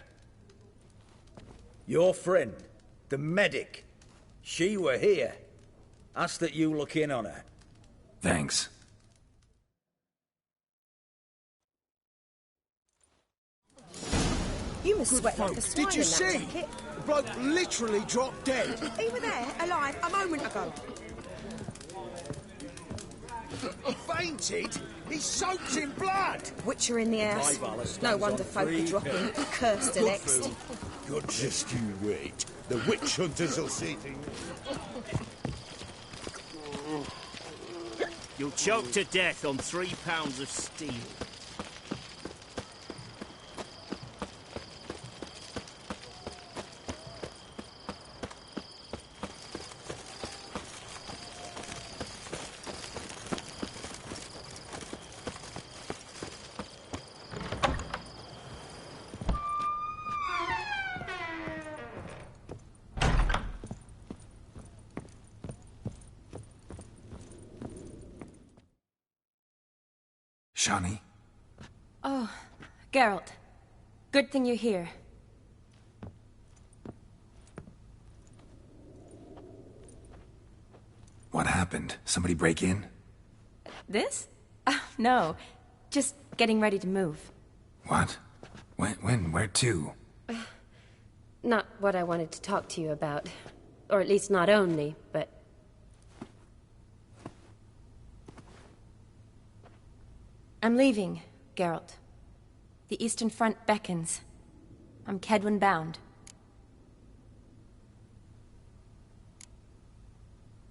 Your friend, the medic. She were here. Ask that you look in on her. Thanks. You must sweat like a swine. Did you in that see? jacket. The bloke literally dropped dead. You were there, alive, a moment ago. Fainted? He's soaked in blood. Witcher in the house. No wonder folk are dropping. Cursed and next. You're just you wait. The witch hunters will see things. You'll choke to death on 3 pounds of steel. Shani? Oh, Geralt. Good thing you're here. What happened? Somebody break in? This? No. Just getting ready to move. What? When? Where to? Not what I wanted to talk to you about. Or at least not only, but... I'm leaving, Geralt. The Eastern Front beckons. I'm Kedwin bound.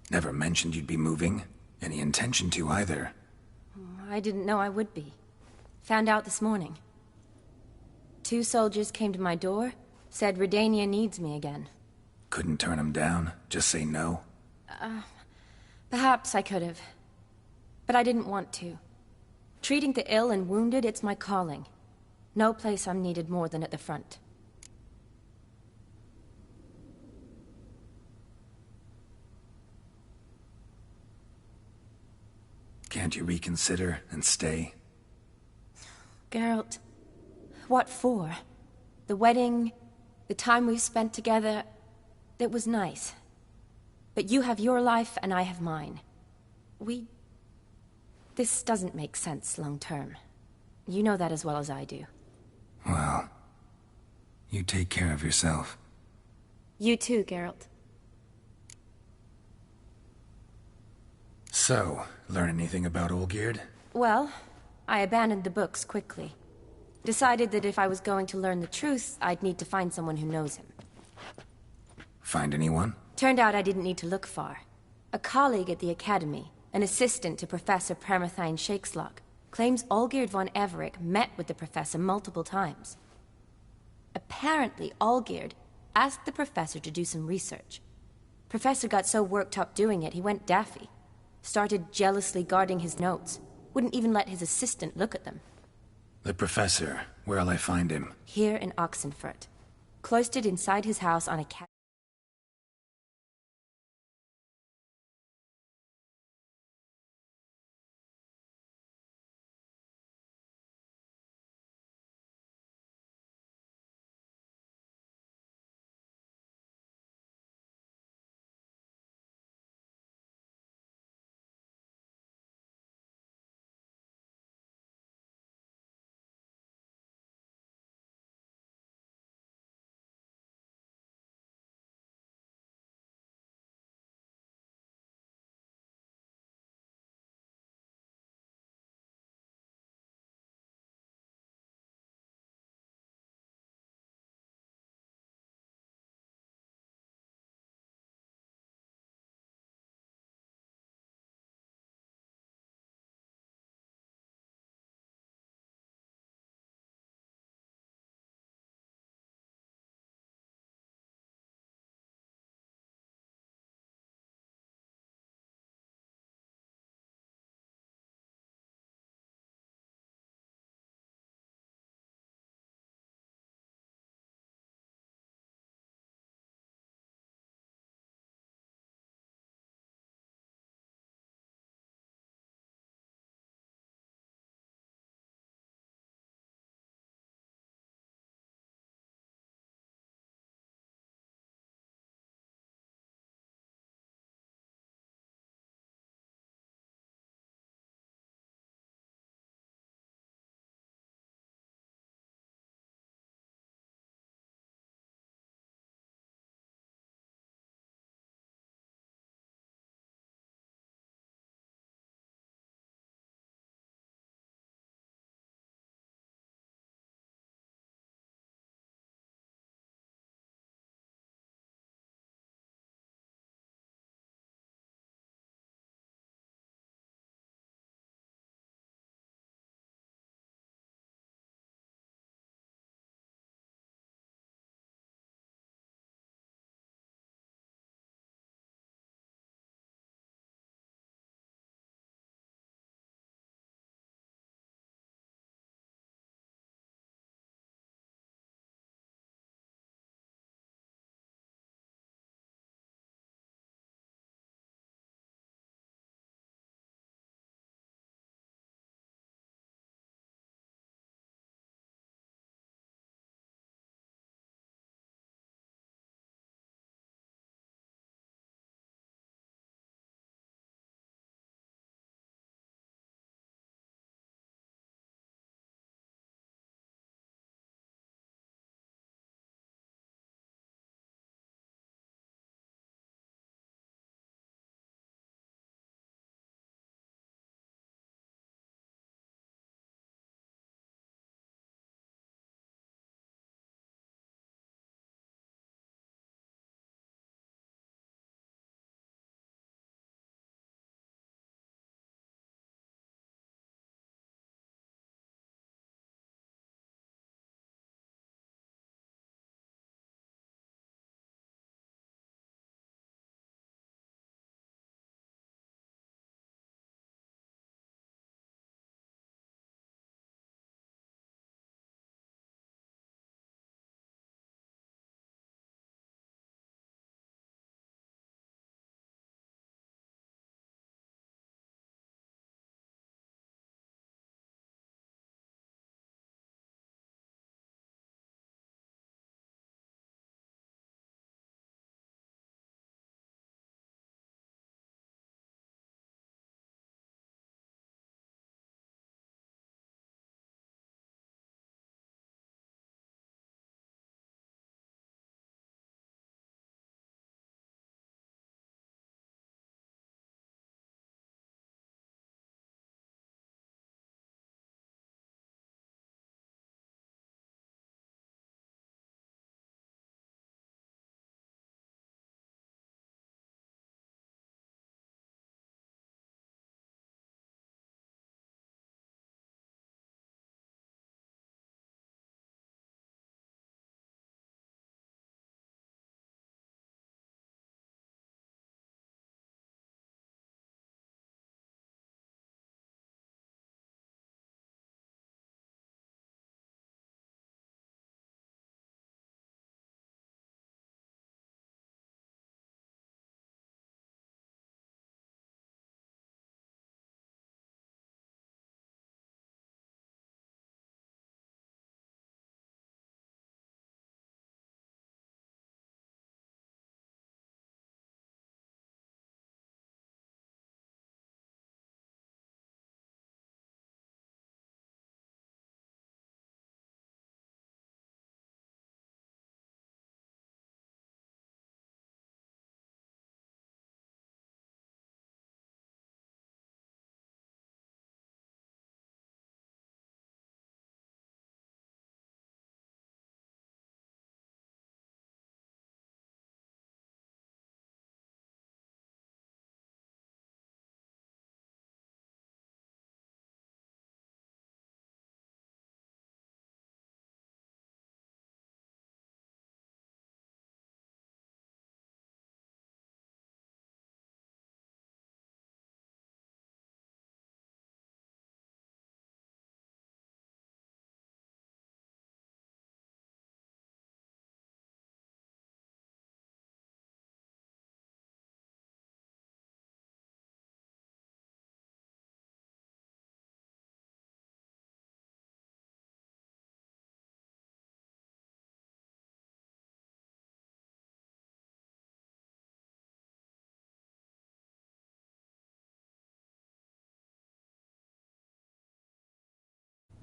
Never mentioned you'd be moving. Any intention to either. I didn't know I would be. Found out this morning. 2 soldiers came to my door, said Redania needs me again. Couldn't turn them down? Just say no? Perhaps I could have. But I didn't want to. Treating the ill and wounded, it's my calling. No place I'm needed more than at the front. Can't you reconsider and stay? Geralt, what for? The wedding, the time we've spent together, it was nice. But you have your life and I have mine. This doesn't make sense long term. You know that as well as I do. Well, you take care of yourself. You too, Geralt. So, learn anything about Olgierd? Well, I abandoned the books quickly. Decided that if I was going to learn the truth, I'd need to find someone who knows him. Find anyone? Turned out I didn't need to look far. A colleague at the Academy, an assistant to Professor Permathine Shakeslock, claims Olgierd von Everick met with the professor multiple times. Apparently, Olgierd asked the professor to do some research. Professor got so worked up doing it, he went daffy. Started jealously guarding his notes. Wouldn't even let his assistant look at them. The professor. Where'll I find him? Here in Oxenfurt. Cloistered inside his house on a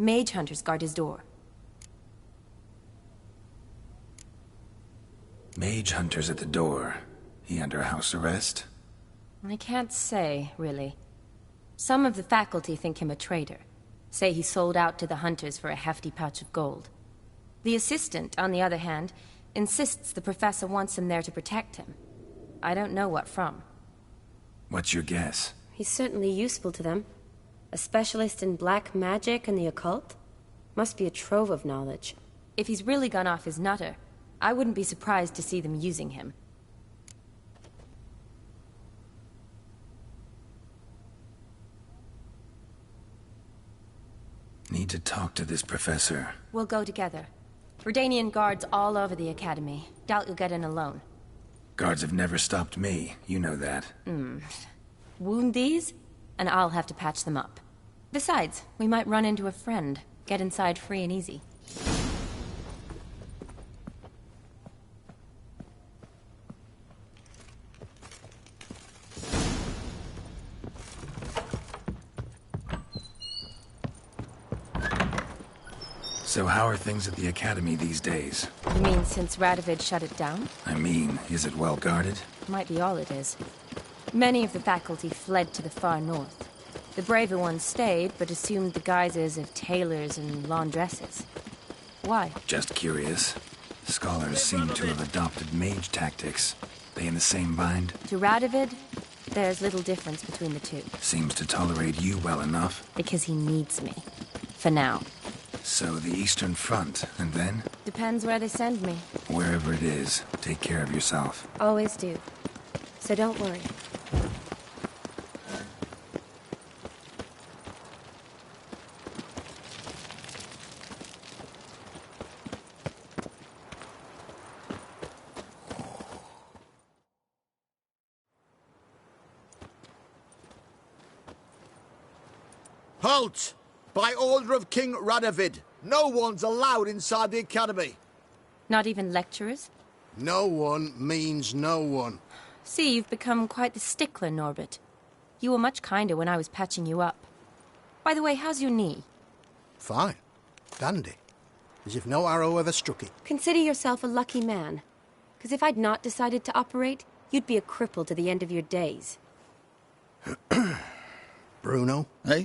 Mage hunters guard his door. Mage hunters at the door. He under house arrest? I can't say, really. Some of the faculty think him a traitor. Say he sold out to the hunters for a hefty pouch of gold. The assistant, on the other hand, insists the professor wants him there to protect him. I don't know what from. What's your guess? He's certainly useful to them. A specialist in black magic and the occult? Must be a trove of knowledge. If he's really gone off his nutter, I wouldn't be surprised to see them using him. Need to talk to this professor. We'll go together. Verdanian guards all over the academy. Doubt you'll get in alone. Guards have never stopped me. You know that. Wound these, and I'll have to patch them up. Besides, we might run into a friend. Get inside free and easy. So how are things at the academy these days? You mean since Radovid shut it down? I mean, is it well guarded? Might be all it is. Many of the faculty fled to the far north. The braver ones stayed, but assumed the guises of tailors and laundresses. Why? Just curious. Scholars seem to have adopted mage tactics. They in the same bind? To Radovid, there's little difference between the two. Seems to tolerate you well enough. Because he needs me. For now. So the Eastern Front, and then? Depends where they send me. Wherever it is, take care of yourself. Always do. So don't worry. Halt! By order of King Radovid, no one's allowed inside the academy. Not even lecturers? No one means no one. See, you've become quite the stickler, Norbert. You were much kinder when I was patching you up. By the way, how's your knee? Fine. Dandy. As if no arrow ever struck it. Consider yourself a lucky man. Because if I'd not decided to operate, you'd be a cripple to the end of your days. Bruno, eh?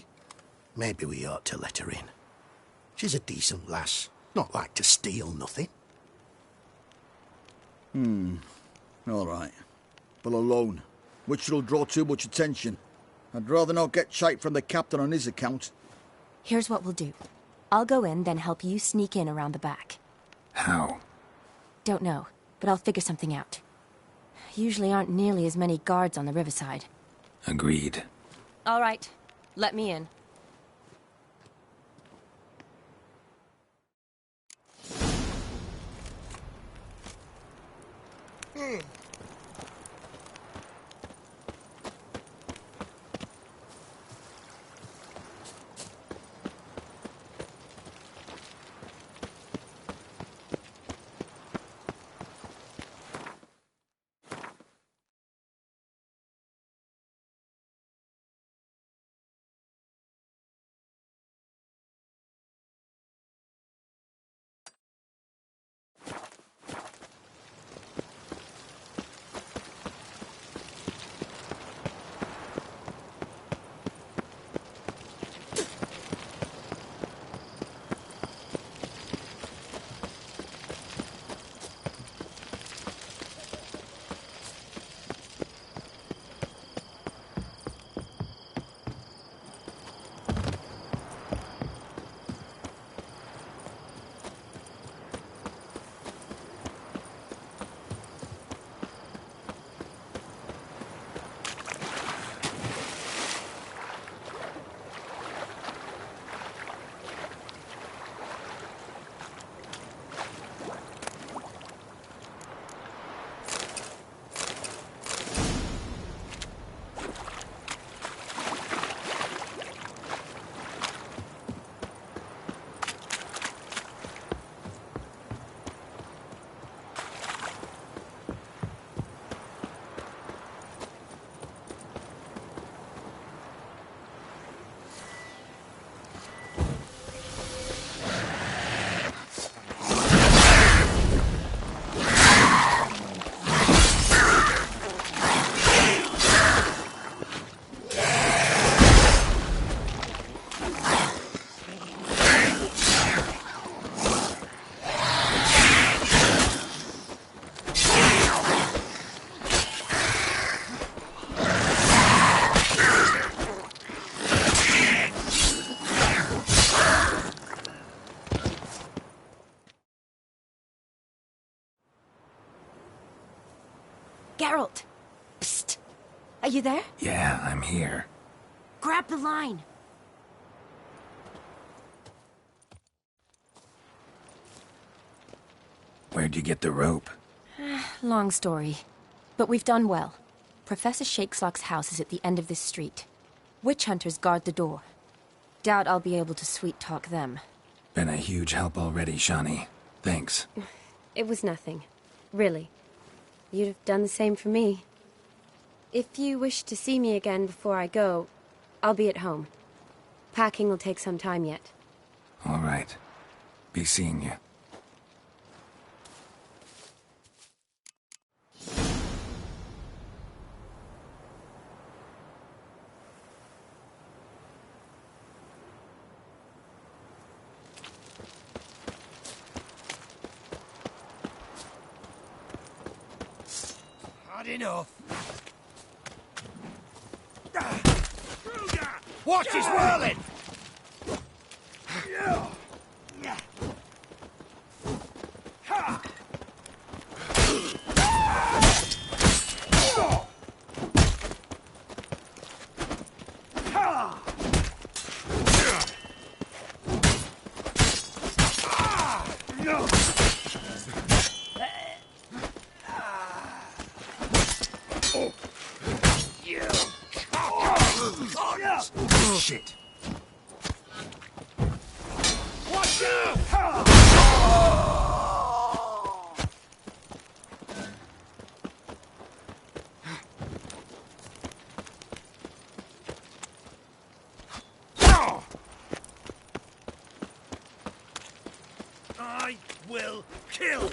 Maybe we ought to let her in. She's a decent lass. Not like to steal nothing. All right. But alone, which will draw too much attention. I'd rather not get shite from the captain on his account. Here's what we'll do. I'll go in, then help you sneak in around the back. How? Don't know, but I'll figure something out. Usually aren't nearly as many guards on the riverside. Agreed. All right. Let me in. Geralt! Psst! Are you there? Yeah, I'm here. Grab the line! Where'd you get the rope? Long story. But we've done well. Professor Shakeslock's house is at the end of this street. Witch hunters guard the door. Doubt I'll be able to sweet-talk them. Been a huge help already, Shani. Thanks. It was nothing. Really. You'd have done the same for me. If you wish to see me again before I go, I'll be at home. Packing will take some time yet. All right. Be seeing you. Had enough. Watch his whirling! Shit. Watch out! I will kill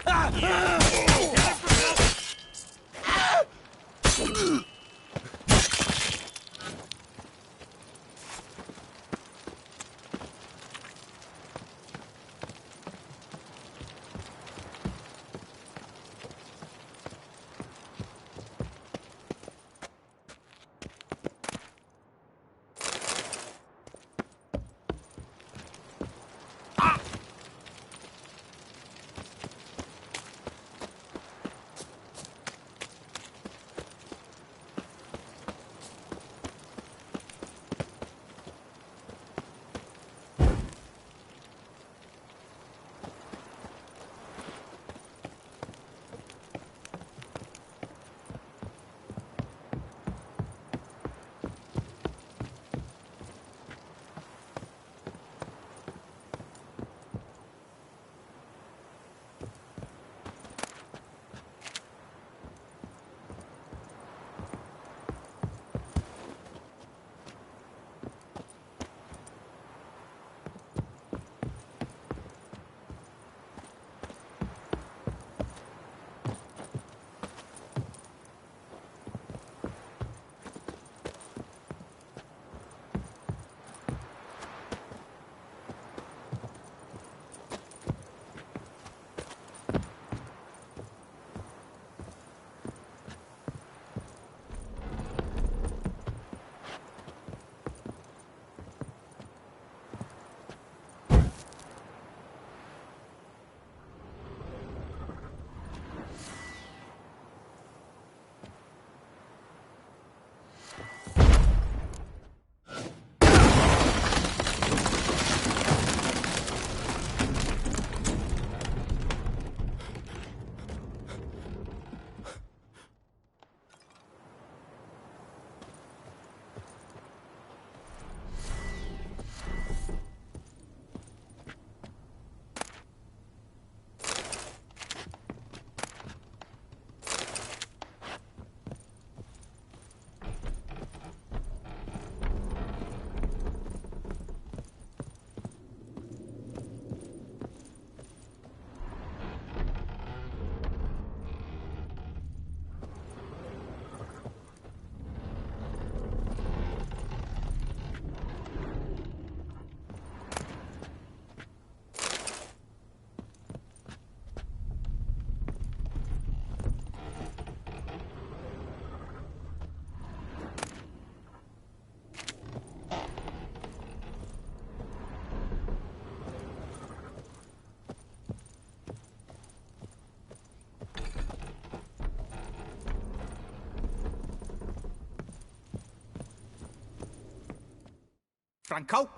Franco?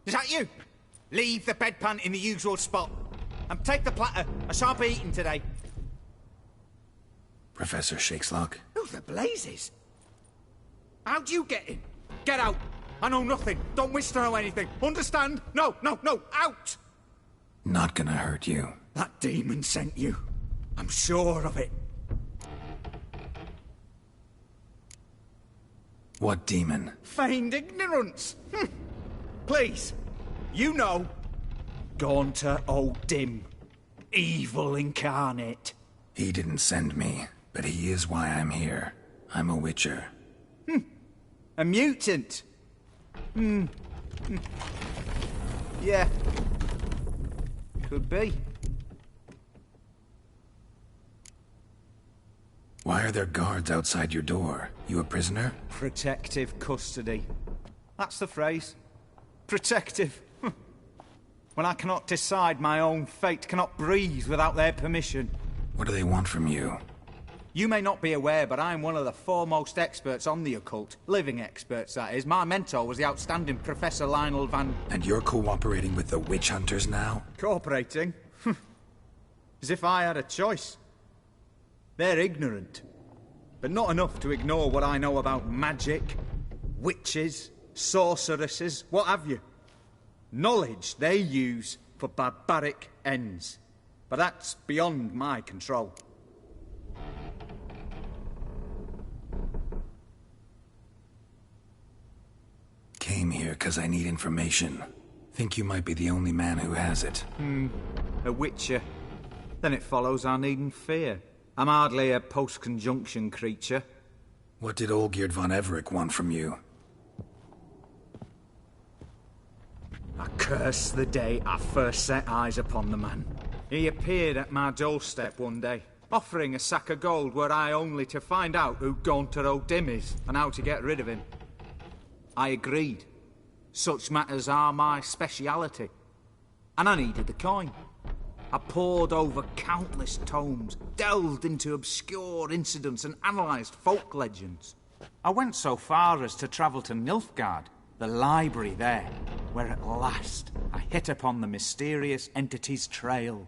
Is that you? Leave the bedpan in the usual spot. And take the platter. I shan't be eating today. Professor Shakeslock? Who the blazes? How'd you get in? Get out. I know nothing. Don't wish to know anything. Understand? No, no, no. Out! Not gonna hurt you. That demon sent you. I'm sure of it. What demon? Feigned ignorance. Please. You know. Gaunter O'Dim. Evil incarnate. He didn't send me, but he is why I'm here. I'm a witcher. A mutant. Yeah. Could be. Why are there guards outside your door? You a prisoner? Protective custody. That's the phrase. Protective. When I cannot decide my own fate, cannot breathe without their permission. What do they want from you? You may not be aware, but I'm one of the foremost experts on the occult. Living experts, that is. My mentor was the outstanding Professor Lionel Van... And you're cooperating with the witch hunters now? Cooperating? As if I had a choice. They're ignorant. But not enough to ignore what I know about magic, witches, sorceresses, what have you. Knowledge they use for barbaric ends. But that's beyond my control. Came here because I need information. Think you might be the only man who has it. A witcher. Then it follows I needn't fear. I'm hardly a post-conjunction creature. What did Olgierd von Everec want from you? I curse the day I first set eyes upon the man. He appeared at my doorstep one day, offering a sack of gold were I only to find out who Gaunter O'Dim is and how to get rid of him. I agreed. Such matters are my speciality. And I needed the coin. I pored over countless tomes, delved into obscure incidents and analysed folk legends. I went so far as to travel to Nilfgaard, the library there, where at last I hit upon the mysterious entity's trail.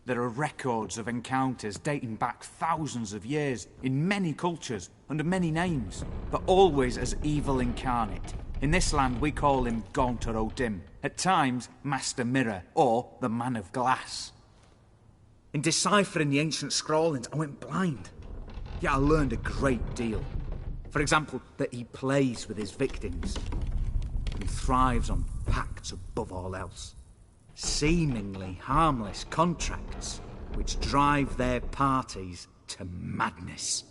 There are records of encounters dating back thousands of years in many cultures, under many names, but always as evil incarnate. In this land we call him Gaunter O'Dim, at times Master Mirror, or the Man of Glass. In deciphering the ancient scrawlings, I went blind. Yet I learned a great deal. For example, that he plays with his victims, and thrives on pacts above all else. Seemingly harmless contracts which drive their parties to madness.